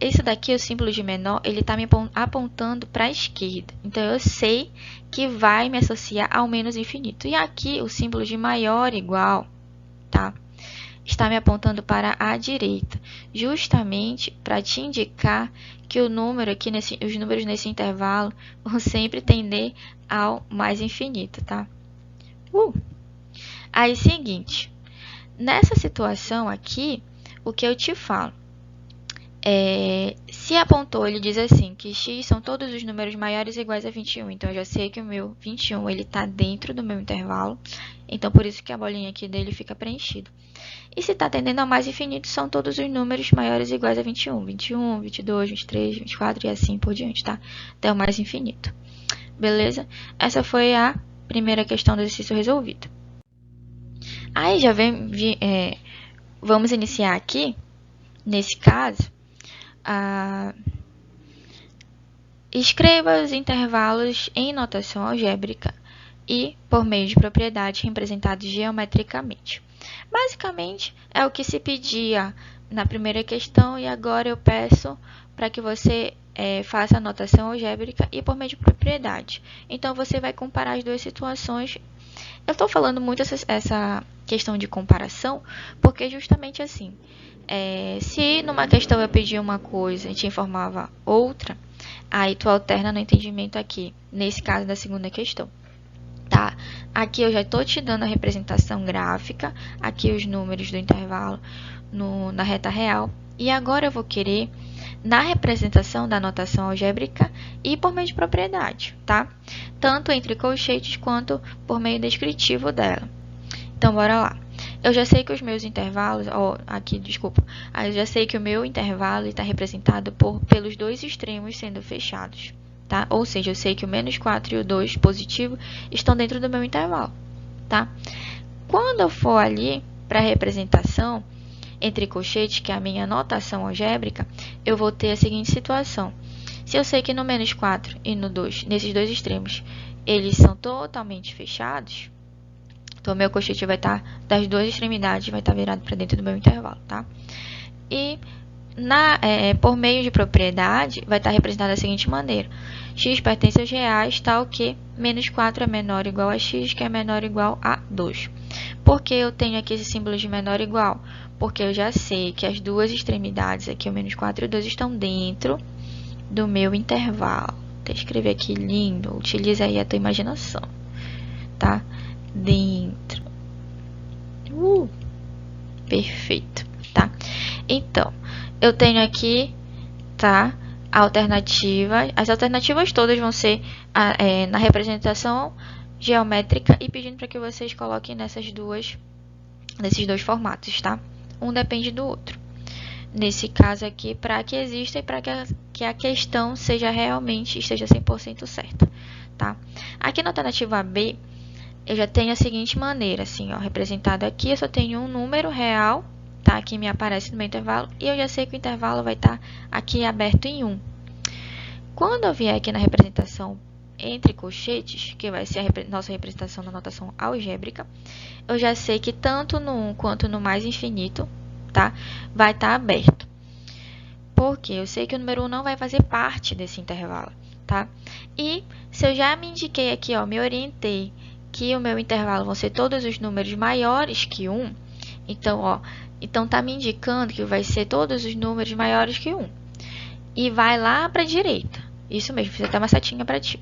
S1: isso daqui, o símbolo de menor, ele está me apontando para a esquerda. Então, eu sei que vai me associar ao menos infinito. E aqui, o símbolo de maior ou igual, tá? Está me apontando para a direita, justamente para te indicar que o número aqui, os números nesse intervalo vão sempre tender ao mais infinito, tá? Aí, seguinte, nessa situação aqui, o que eu te falo? Se apontou, ele diz assim, que x são todos os números maiores ou iguais a 21. Então, eu já sei que o meu 21 está dentro do meu intervalo. Então, por isso que a bolinha aqui dele fica preenchida. E se está tendendo ao mais infinito, são todos os números maiores ou iguais a 21. 21, 22, 23, 24 e assim por diante, tá? Até o mais infinito. Beleza? Essa foi a primeira questão do exercício resolvida. Aí, vamos iniciar aqui, nesse caso, escreva os intervalos em notação algébrica e por meio de propriedades representados geometricamente. Basicamente, é o que se pedia na primeira questão e agora eu peço para que você faça a notação algébrica e por meio de propriedade. Então, você vai comparar as duas situações. Eu estou falando muito essa questão de comparação porque justamente assim, se numa questão eu pedia uma coisa e te informava outra, aí tu alterna no entendimento aqui, nesse caso da segunda questão. Tá? Aqui eu já estou te dando a representação gráfica, aqui os números do intervalo na reta real, e agora eu vou querer na representação da notação algébrica e por meio de propriedade, tá? Tanto entre colchetes quanto por meio descritivo dela. Então, bora lá. Eu já sei que os meus intervalos, eu já sei que o meu intervalo está representado pelos dois extremos sendo fechados. Tá? Ou seja, eu sei que o menos 4 e o 2 positivo estão dentro do meu intervalo. Tá? Quando eu for ali para a representação entre colchetes, que é a minha notação algébrica, eu vou ter a seguinte situação. Se eu sei que no menos 4 e no 2, nesses dois extremos, eles são totalmente fechados, então o meu colchete vai estar das duas extremidades, vai estar virado para dentro do meu intervalo. Tá? E por meio de propriedade, vai estar representado da seguinte maneira. X pertence aos reais, tal que menos 4 é menor ou igual a x, que é menor ou igual a 2. Por que eu tenho aqui esse símbolo de menor ou igual? Porque eu já sei que as duas extremidades, aqui o menos 4 e o 2, estão dentro do meu intervalo. Vou escrever aqui lindo, utiliza aí a tua imaginação. Tá? Dentro. Perfeito. Tá? Então, eu tenho aqui, tá, a alternativa. As alternativas todas vão ser na representação geométrica e pedindo para que vocês coloquem nesses dois formatos, tá? Um depende do outro. Nesse caso aqui, para que exista e para que a questão esteja 100% certa, tá? Aqui na alternativa B, eu já tenho a seguinte maneira, assim, ó, representado aqui, eu só tenho um número real, tá? Que me aparece no meu intervalo, e eu já sei que o intervalo vai estar aqui aberto em 1. Quando eu vier aqui na representação entre colchetes, que vai ser a nossa representação na notação algébrica, eu já sei que tanto no 1 quanto no mais infinito, tá, vai estar aberto. Porque eu sei que o número 1 não vai fazer parte desse intervalo, tá? E se eu já me indiquei aqui, ó, me orientei que o meu intervalo vão ser todos os números maiores que 1, então, ó, então tá me indicando que vai ser todos os números maiores que 1. E vai lá para a direita. Isso mesmo, fiz até uma setinha para ti.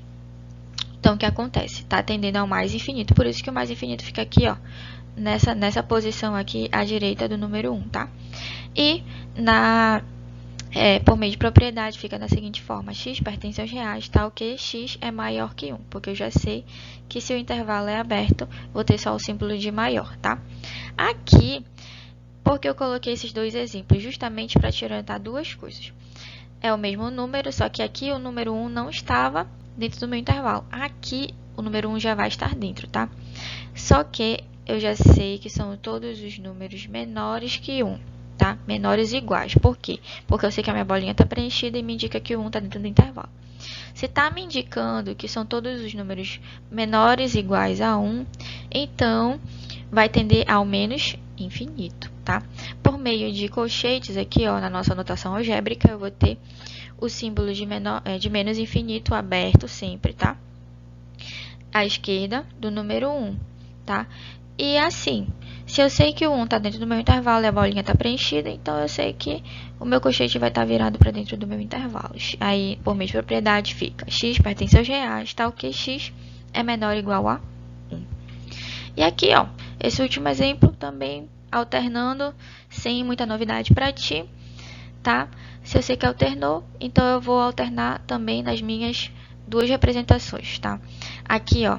S1: Então, o que acontece? Tá tendendo ao mais infinito, por isso que o mais infinito fica aqui, ó, nessa posição aqui à direita do número 1, tá? E por meio de propriedade fica da seguinte forma: x pertence aos reais, tal que x é maior que 1, porque eu já sei que se o intervalo é aberto, vou ter só o símbolo de maior, tá? Aqui, porque eu coloquei esses dois exemplos, justamente para te orientar duas coisas. É o mesmo número, só que aqui o número 1 não estava dentro do meu intervalo. Aqui, o número 1 já vai estar dentro, tá? Só que eu já sei que são todos os números menores que 1, tá? Menores iguais. Por quê? Porque eu sei que a minha bolinha está preenchida e me indica que o 1 está dentro do intervalo. Se está me indicando que são todos os números menores iguais a 1, então vai tender ao menos infinito, tá? Por meio de colchetes aqui, ó, na nossa notação algébrica, eu vou ter o símbolo de menos infinito aberto sempre, tá? À esquerda do número 1, tá? E assim, se eu sei que o 1 está dentro do meu intervalo e a bolinha está preenchida, então eu sei que o meu colchete vai estar virado para dentro do meu intervalo. Aí, por meio de propriedade, fica x pertence aos reais, tal que x é menor ou igual a 1. E aqui, ó, esse último exemplo também alternando, sem muita novidade para ti, tá? Se eu sei que alternou, então eu vou alternar também nas minhas duas representações, tá? Aqui, ó,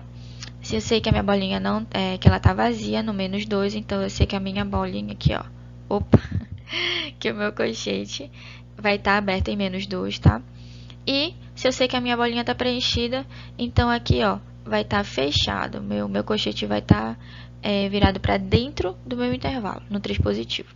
S1: se eu sei que a minha bolinha que ela tá vazia no menos 2, então eu sei que a minha bolinha aqui, ó, que o meu colchete vai estar aberto em menos 2, tá? E se eu sei que a minha bolinha tá preenchida, então aqui, ó, vai estar fechado, meu colchete vai estar virado para dentro do meu intervalo, no 3 positivo.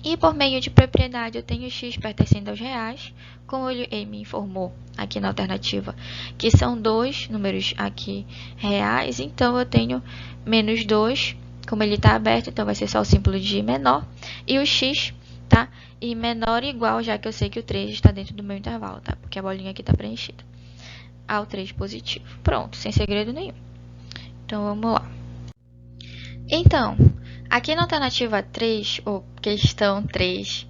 S1: E por meio de propriedade, eu tenho x pertencendo aos reais, como ele me informou aqui na alternativa, que são dois números aqui reais, então eu tenho menos 2, como ele está aberto, então vai ser só o símbolo de menor, e o x, tá? E menor ou igual, já que eu sei que o 3 está dentro do meu intervalo, tá? Porque a bolinha aqui está preenchida, ao 3 positivo. Pronto, sem segredo nenhum. Então, vamos lá. Então, aqui na alternativa 3, ou questão 3,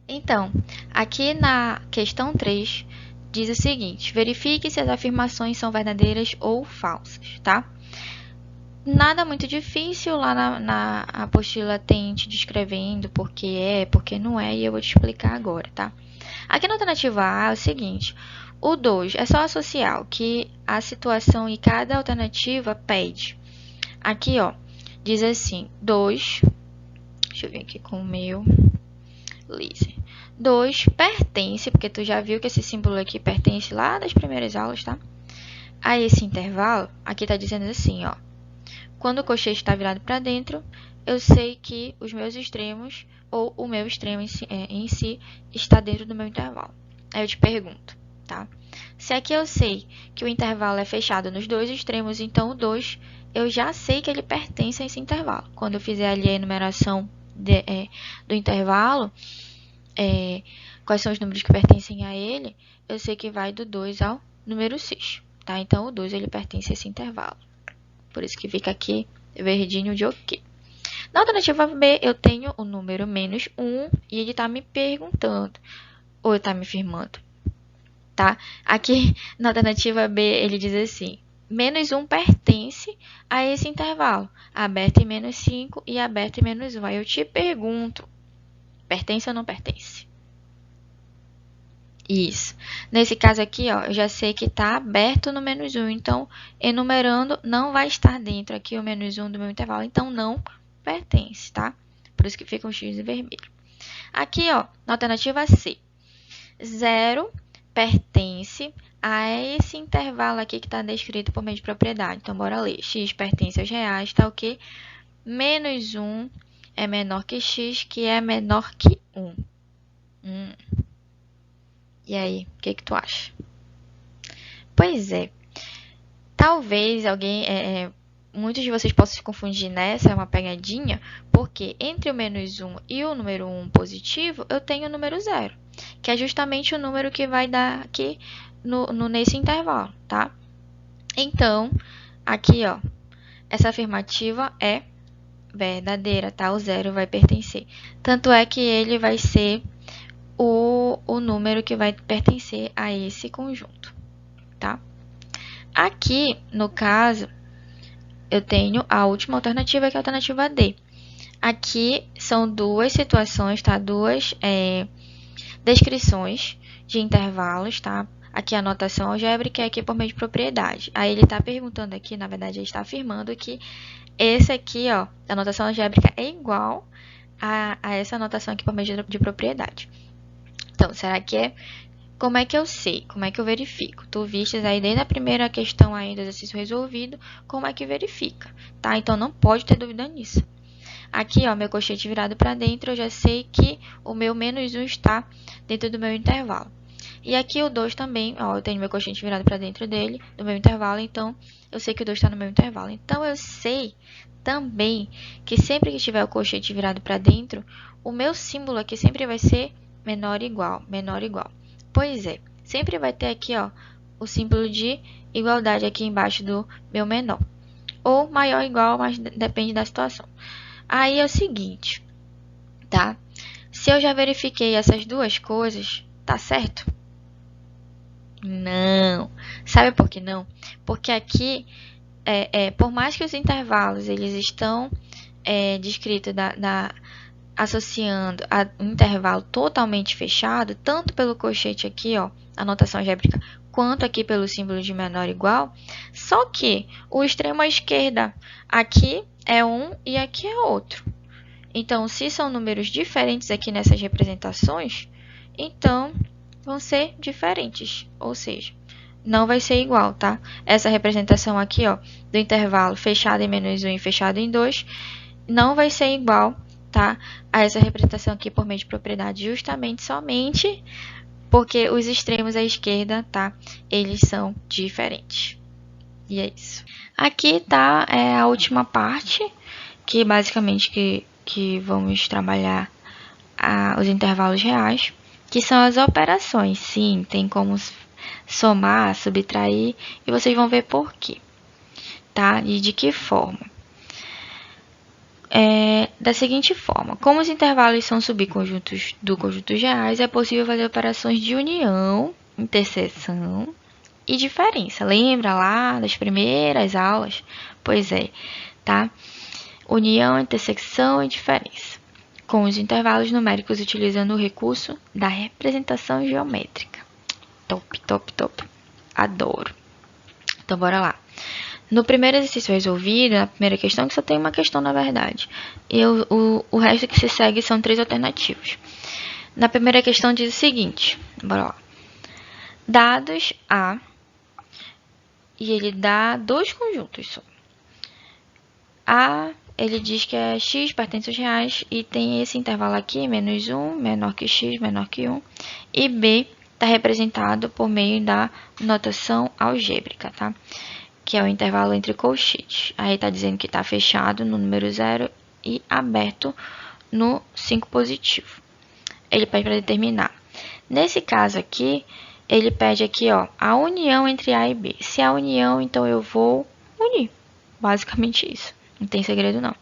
S1: então, aqui na questão 3, diz o seguinte: verifique se as afirmações são verdadeiras ou falsas, tá? Nada muito difícil, lá na apostila tem te descrevendo por que não é, e eu vou te explicar agora, tá? Aqui na alternativa A é o seguinte: o 2 é só associar o que a situação e cada alternativa pede. Aqui, ó, diz assim, 2, deixa eu ver aqui com o meu laser. 2 pertence, porque tu já viu que esse símbolo aqui pertence lá das primeiras aulas, tá? A esse intervalo, aqui tá dizendo assim, ó. Quando o colchete está virado para dentro, eu sei que os meus extremos, ou o meu extremo em si, está dentro do meu intervalo. Aí eu te pergunto, tá? Se aqui eu sei que o intervalo é fechado nos dois extremos, então o 2, eu já sei que ele pertence a esse intervalo. Quando eu fizer ali a enumeração do intervalo, quais são os números que pertencem a ele, eu sei que vai do 2 ao número 6, tá? Então, o 2, ele pertence a esse intervalo. Por isso que fica aqui verdinho de ok. Na alternativa B, eu tenho o número menos 1 e ele está me perguntando, ou está me afirmando, tá? Aqui, na alternativa B, ele diz assim, menos 1 pertence a esse intervalo, aberto e menos 5 e aberto e menos 1. Aí eu te pergunto, pertence ou não pertence? Isso. Nesse caso aqui, ó, eu já sei que está aberto no menos 1, então, enumerando, não vai estar dentro aqui o menos 1 do meu intervalo, então não pertence, tá? Por isso que fica um X em vermelho. Aqui, ó, na alternativa C, 0 pertence a esse intervalo aqui que está descrito por meio de propriedade. Então, bora ler. X pertence aos reais, está o quê? Menos 1 é menor que x, que é menor que 1. E aí, o que tu acha? Pois é, talvez alguém, muitos de vocês possam se confundir nessa, é uma pegadinha, porque entre o menos 1 e o número 1 positivo, eu tenho o número 0, que é justamente o número que vai dar aqui nesse intervalo, tá? Então, aqui, ó, essa afirmativa é verdadeira, tá? O 0 vai pertencer. Tanto é que ele vai ser o número que vai pertencer a esse conjunto, tá? Aqui, no caso, eu tenho a última alternativa, que é a alternativa D. Aqui são duas situações, tá? Duas descrições de intervalos, tá? Aqui a notação algébrica e aqui por meio de propriedade. Aí ele está perguntando aqui, na verdade, ele está afirmando que esse aqui, ó, a notação algébrica é igual a essa notação aqui por meio de propriedade. Então, será que é? Como é que eu sei? Como é que eu verifico? Tu vistes aí desde a primeira questão aí do exercício resolvido, como é que verifica, tá? Então, não pode ter dúvida nisso. Aqui, ó, meu colchete virado para dentro, eu já sei que o meu menos 1 está dentro do meu intervalo. E aqui o 2 também, ó, eu tenho meu colchete virado para dentro dele, do meu intervalo, então eu sei que o 2 está no meu intervalo. Então, eu sei também que sempre que tiver o colchete virado para dentro, o meu símbolo aqui sempre vai ser menor igual, menor igual. Pois é, sempre vai ter aqui, ó, o símbolo de igualdade aqui embaixo do meu menor. Ou maior ou igual, mas depende da situação. Aí é o seguinte, tá? Se eu já verifiquei essas duas coisas, tá certo? Não. Sabe por que não? Porque aqui, por mais que os intervalos eles estão descritos associando a um intervalo totalmente fechado, tanto pelo colchete aqui, ó, a notação algébrica, quanto aqui pelo símbolo de menor igual, só que o extremo à esquerda aqui é um e aqui é outro. Então, se são números diferentes aqui nessas representações, então vão ser diferentes, ou seja, não vai ser igual, tá? Essa representação aqui, ó, do intervalo fechado em menos 1 e fechado em 2, não vai ser igual, tá? A essa representação aqui por meio de propriedade, justamente somente porque os extremos à esquerda, tá? Eles são diferentes. E é isso. Aqui tá a última parte, que basicamente que vamos trabalhar os intervalos reais, que são as operações. Sim, tem como somar, subtrair, e vocês vão ver por quê, tá? E de que forma. Da seguinte forma, como os intervalos são subconjuntos do conjunto reais, é possível fazer operações de união, interseção e diferença. Lembra lá das primeiras aulas? Pois é, tá? União, intersecção e diferença. Com os intervalos numéricos utilizando o recurso da representação geométrica. Top, top, top. Adoro. Então, bora lá. No primeiro exercício resolvido, na primeira questão, que só tem uma questão na verdade, e o resto que se segue são 3 alternativas. Na primeira questão diz o seguinte, bora lá. Dados A, e ele dá 2 conjuntos só. A, ele diz que é x pertence aos reais, e tem esse intervalo aqui, menos 1, menor que x, menor que 1, e B está representado por meio da notação algébrica, tá? Que é o intervalo entre colchetes. Aí está dizendo que está fechado no número 0 e aberto no 5 positivo. Ele pede para determinar. Nesse caso aqui, ele pede aqui, ó, a união entre A e B. Se é a união, então eu vou unir. Basicamente isso. Não tem segredo, não.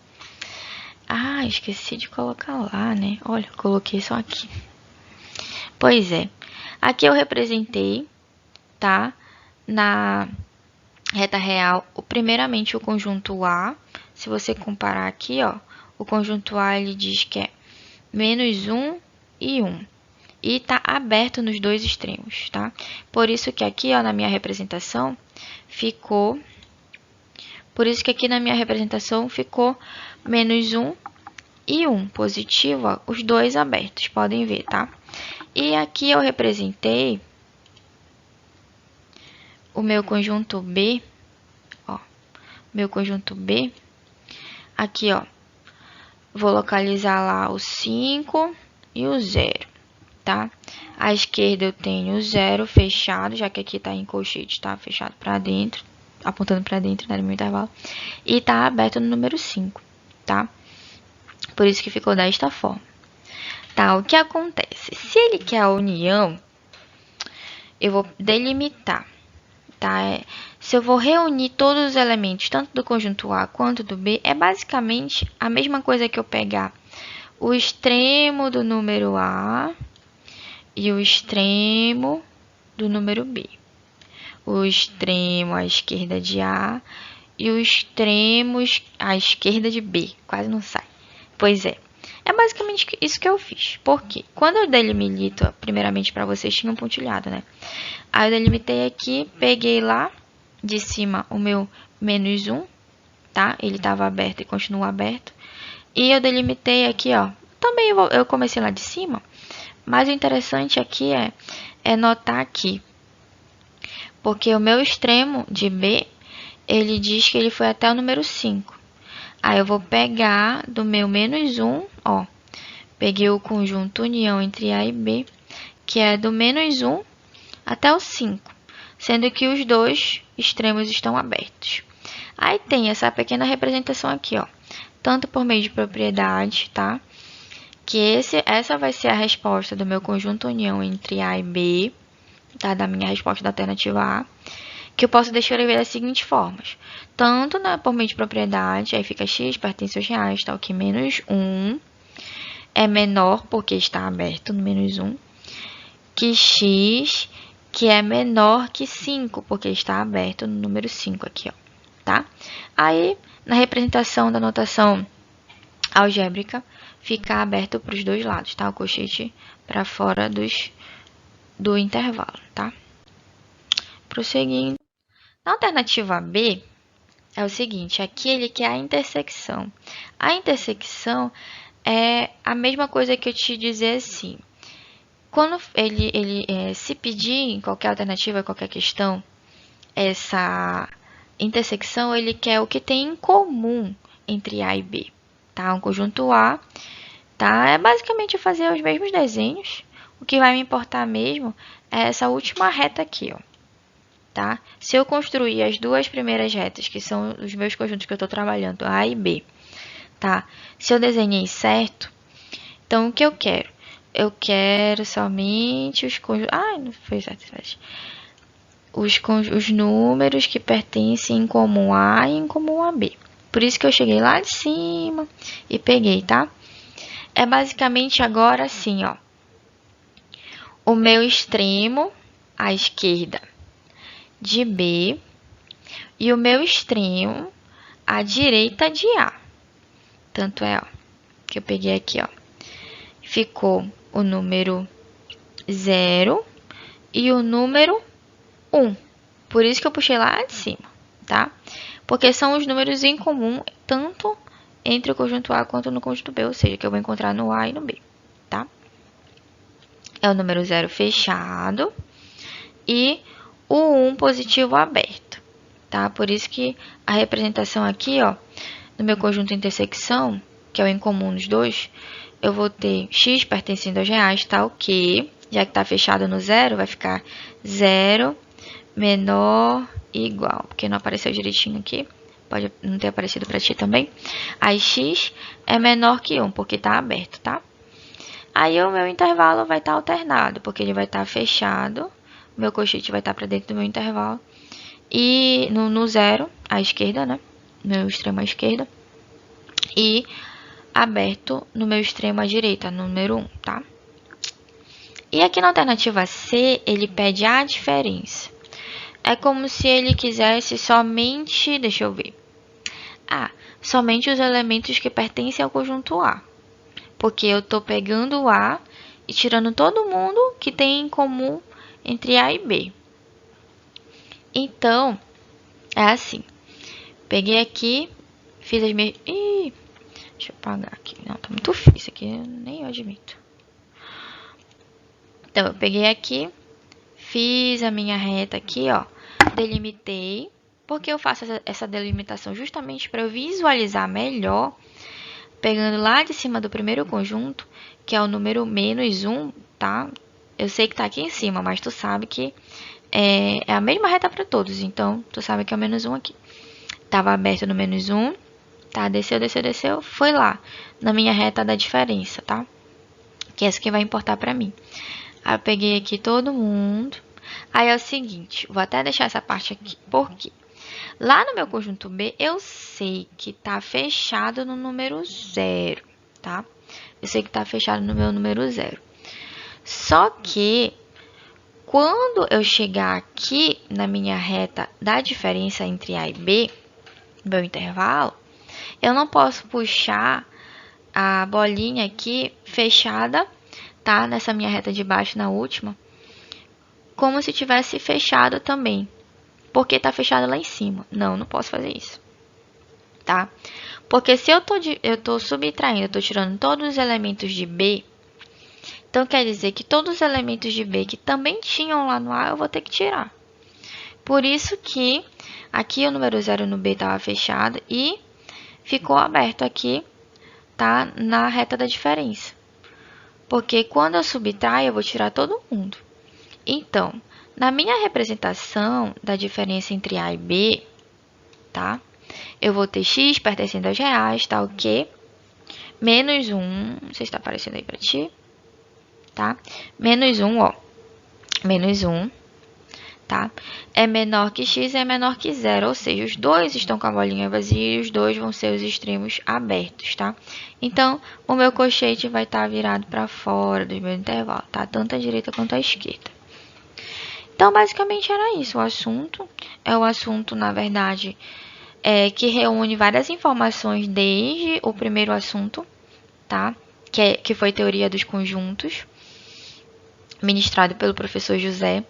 S1: Ah, esqueci de colocar lá, né? Olha, coloquei só aqui. Pois é. Aqui eu representei, tá? reta real, primeiramente o conjunto A, se você comparar aqui, ó, o conjunto A ele diz que é menos 1 e 1. E está aberto nos dois extremos, tá? Por isso que aqui, ó, na minha representação, ficou... Por isso que aqui na minha representação ficou menos 1 e 1 positivo, ó, os dois abertos, podem ver, tá? E aqui eu representei o meu conjunto B, ó, meu conjunto B, aqui, ó, vou localizar lá o 5 e o 0, tá? À esquerda eu tenho o 0 fechado, já que aqui tá em colchete, tá? Fechado para dentro, apontando para dentro, né, no meu intervalo. E tá aberto no número 5, tá? Por isso que ficou desta forma. Tá, o que acontece? Se ele quer a união, eu vou delimitar, tá? Se eu vou reunir todos os elementos, tanto do conjunto A quanto do B, é basicamente a mesma coisa que eu pegar o extremo do número A e o extremo do número B. O extremo à esquerda de A e o extremo à esquerda de B. Quase não sai. Pois é. É basicamente isso que eu fiz. Por quê? Quando eu delimito, primeiramente para vocês, tinha um pontilhado, né? Aí eu delimitei aqui, peguei lá de cima o meu menos 1, tá? Ele estava aberto e continua aberto. E eu delimitei aqui, ó. Também eu comecei lá de cima, mas o interessante aqui é notar aqui, porque o meu extremo de B, ele diz que ele foi até o número 5. Aí eu vou pegar do meu menos 1, ó, peguei o conjunto união entre A e B, que é do menos 1 até o 5, sendo que os dois extremos estão abertos. Aí tem essa pequena representação aqui, ó, tanto por meio de propriedade, tá? Que essa vai ser a resposta do meu conjunto união entre A e B, tá? Da minha resposta da alternativa A, que eu posso descrever das seguintes formas. Tanto por meio de propriedade, aí fica x pertence aos reais, tá? O que menos 1 é menor, porque está aberto no menos 1, que x, que é menor que 5, porque está aberto no número 5 aqui, ó, tá? Aí, na representação da notação algébrica, fica aberto para os dois lados, tá? O colchete para fora do intervalo, tá? Prosseguindo. Na alternativa B, é o seguinte, aqui ele quer a intersecção. A intersecção é a mesma coisa que eu te dizer assim. Quando ele se pedir em qualquer alternativa, qualquer questão, essa intersecção, ele quer o que tem em comum entre A e B, tá? Um conjunto A, tá? É basicamente fazer os mesmos desenhos. O que vai me importar mesmo é essa última reta aqui, ó, tá? Se eu construir as duas primeiras retas, que são os meus conjuntos que eu estou trabalhando, A e B, tá? Se eu desenhei certo, então o que eu quero? Eu quero somente os conjuntos... Ah, não foi certo. Os números que pertencem em comum a A e em comum a B. Por isso que eu cheguei lá de cima e peguei, tá? É basicamente agora assim, ó. O meu extremo à esquerda de B e o meu extremo à direita de A. Tanto é, ó, que eu peguei aqui, ó. Ficou o número 0 e o número 1. Por isso que eu puxei lá de cima, tá? Porque são os números em comum, tanto entre o conjunto A quanto no conjunto B, ou seja, que eu vou encontrar no A e no B, tá? É o número 0 fechado e o 1 positivo aberto, tá? Por isso que a representação aqui, ó, no meu conjunto intersecção, que é o em comum dos dois, eu vou ter x pertencendo aos reais, tá? O que, já que tá fechado no 0, vai ficar 0 menor igual, porque não apareceu direitinho aqui, pode não ter aparecido para ti também. Aí x é menor que 1, porque tá aberto, tá? Aí o meu intervalo vai estar alternado, porque ele vai estar fechado, o meu colchete vai estar para dentro do meu intervalo, e no 0, à esquerda, né? No meu extremo à esquerda, e aberto no meu extremo à direita, no número 1, tá? E aqui na alternativa C, ele pede a diferença. É como se ele quisesse somente, deixa eu ver. Somente os elementos que pertencem ao conjunto A. Porque eu estou pegando o A e tirando todo mundo que tem em comum entre A e B. Então, é assim. Peguei aqui, fiz as minhas... Ih, deixa eu apagar aqui. Não, tá muito feio isso aqui, nem eu admito. Então, eu peguei aqui, fiz a minha reta aqui, ó. Delimitei. Porque eu faço essa delimitação justamente para eu visualizar melhor, pegando lá de cima do primeiro conjunto, que é o número -1, tá? Eu sei que tá aqui em cima, mas tu sabe que é a mesma reta para todos, então tu sabe que é o -1 aqui. Tava aberto no -1, tá? Desceu, desceu, desceu, foi lá, na minha reta da diferença, tá? Que é essa que vai importar para mim. Aí eu peguei aqui todo mundo. Aí é o seguinte, vou até deixar essa parte aqui, por quê? Lá no meu conjunto B, eu sei que tá fechado no número 0, tá? Eu sei que tá fechado no meu número 0. Só que, quando eu chegar aqui na minha reta da diferença entre A e B, meu intervalo, eu não posso puxar a bolinha aqui fechada, tá? Nessa minha reta de baixo, na última, como se tivesse fechado também. Porque tá fechado lá em cima. Não, não posso fazer isso. Tá? Porque se eu tô subtraindo, eu tô tirando todos os elementos de B, então quer dizer que todos os elementos de B que também tinham lá no A, eu vou ter que tirar. Por isso que aqui o número 0 no B estava fechado e ficou aberto aqui, tá? Na reta da diferença. Porque quando eu subtraio, eu vou tirar todo mundo. Então, na minha representação da diferença entre A e B, tá? Eu vou ter x pertencendo aos reais, tá ok? Menos 1, não sei se está aparecendo aí para ti, tá? Menos 1, ó. Menos 1, tá? É menor que x, é menor que 0, ou seja, os dois estão com a bolinha vazia e os dois vão ser os extremos abertos, tá? Então, o meu colchete vai estar virado para fora do meu intervalo, tá? Tanto à direita quanto à esquerda. Então, basicamente era isso o assunto. É o assunto, na verdade, que reúne várias informações desde o primeiro assunto, tá? Que foi teoria dos conjuntos, ministrado pelo professor José.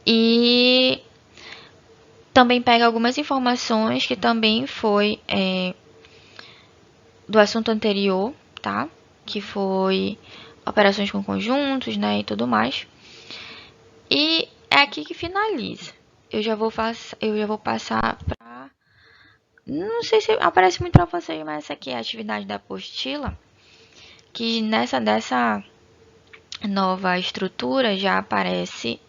S1: E também pega algumas informações que também foi do assunto anterior, tá? Que foi operações com conjuntos, né? E tudo mais. E é aqui que finaliza. Eu já vou passar para... Não sei se aparece muito para vocês, mas essa aqui é a atividade da apostila. Que dessa nova estrutura já aparece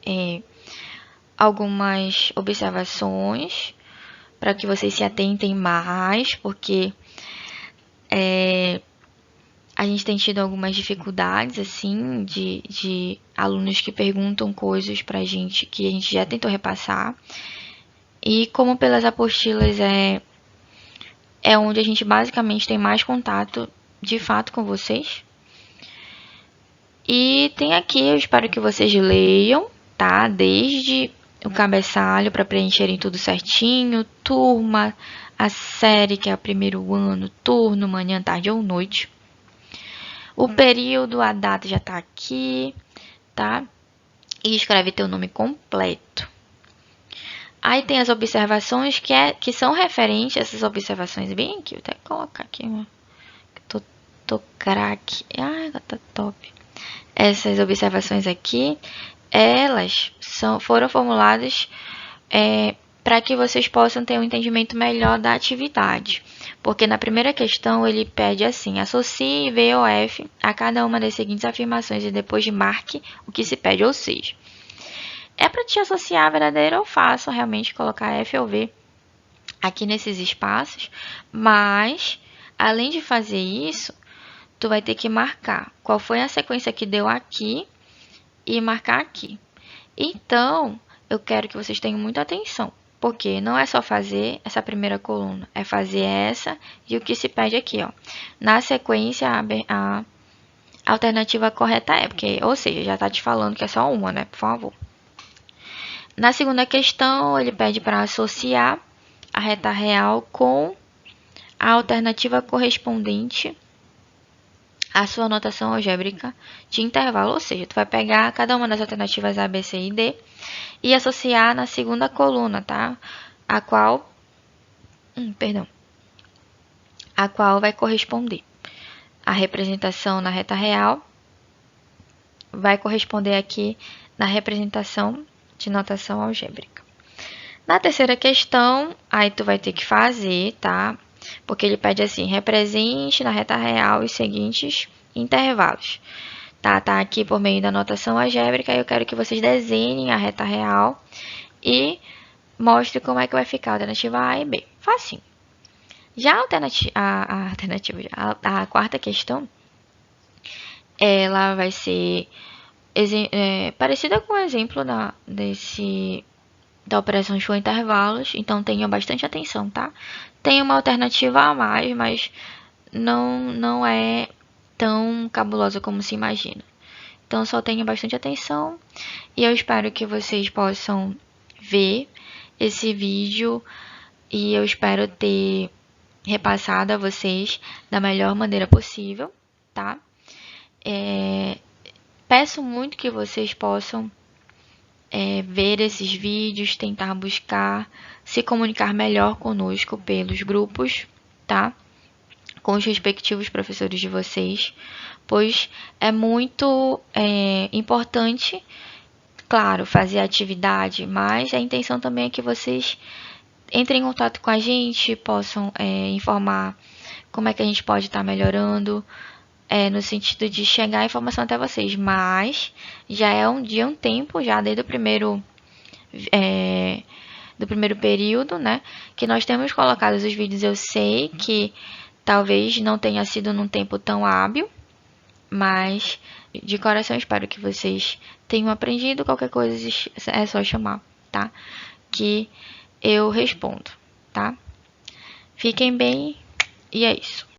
S1: algumas observações para que vocês se atentem mais, porque a gente tem tido algumas dificuldades, assim, de alunos que perguntam coisas pra gente que a gente já tentou repassar. E como pelas apostilas é onde a gente basicamente tem mais contato, de fato, com vocês. E tem aqui, eu espero que vocês leiam, tá? Desde o cabeçalho para preencherem tudo certinho, turma, a série, que é o primeiro ano, turno, manhã, tarde ou noite. O período, a data já tá aqui, tá? E escreve teu nome completo. Aí tem as observações que são referentes, essas observações bem aqui, vou até colocar aqui, tô craque. Ai, tá top. Essas observações aqui, elas foram formuladas para que vocês possam ter um entendimento melhor da atividade. Porque na primeira questão ele pede assim: associe V ou F a cada uma das seguintes afirmações e depois marque o que se pede, ou seja, é para te associar verdadeiro ou falso, realmente colocar F ou V aqui nesses espaços, mas além de fazer isso, tu vai ter que marcar qual foi a sequência que deu aqui e marcar aqui. Então, eu quero que vocês tenham muita atenção, porque não é só fazer essa primeira coluna, é fazer essa e o que se pede aqui, ó. Na sequência, a alternativa correta é, porque, ou seja, já tá te falando que é só uma, né, por favor. Na segunda questão, ele pede para associar a reta real com a alternativa correspondente à sua notação algébrica de intervalo, ou seja, tu vai pegar cada uma das alternativas A, B, C e D e associar na segunda coluna, tá? A qual vai corresponder. A representação na reta real vai corresponder aqui na representação de notação algébrica. Na terceira questão, aí tu vai ter que fazer, tá? Porque ele pede assim, represente na reta real os seguintes intervalos. Tá aqui por meio da notação algébrica, eu quero que vocês desenhem a reta real e mostre como é que vai ficar a alternativa A e B. Facinho. Já a quarta questão, ela vai ser parecida com o exemplo da operação de intervalos, então tenha bastante atenção, tá? Tem uma alternativa a mais, mas não é tão cabulosa como se imagina. Então só tenha bastante atenção e eu espero que vocês possam ver esse vídeo e eu espero ter repassado a vocês da melhor maneira possível, tá? Peço muito que vocês possam ver esses vídeos, tentar buscar, se comunicar melhor conosco pelos grupos, tá? Com os respectivos professores de vocês, pois é muito importante, claro, fazer atividade, mas a intenção também é que vocês entrem em contato com a gente, possam informar como é que a gente pode estar melhorando, no sentido de chegar a informação até vocês, mas já é um tempo, já desde o primeiro período, né, que nós temos colocado os vídeos. Eu sei que talvez não tenha sido num tempo tão hábil, mas de coração espero que vocês tenham aprendido. Qualquer coisa é só chamar, tá? Que eu respondo, tá? Fiquem bem e é isso.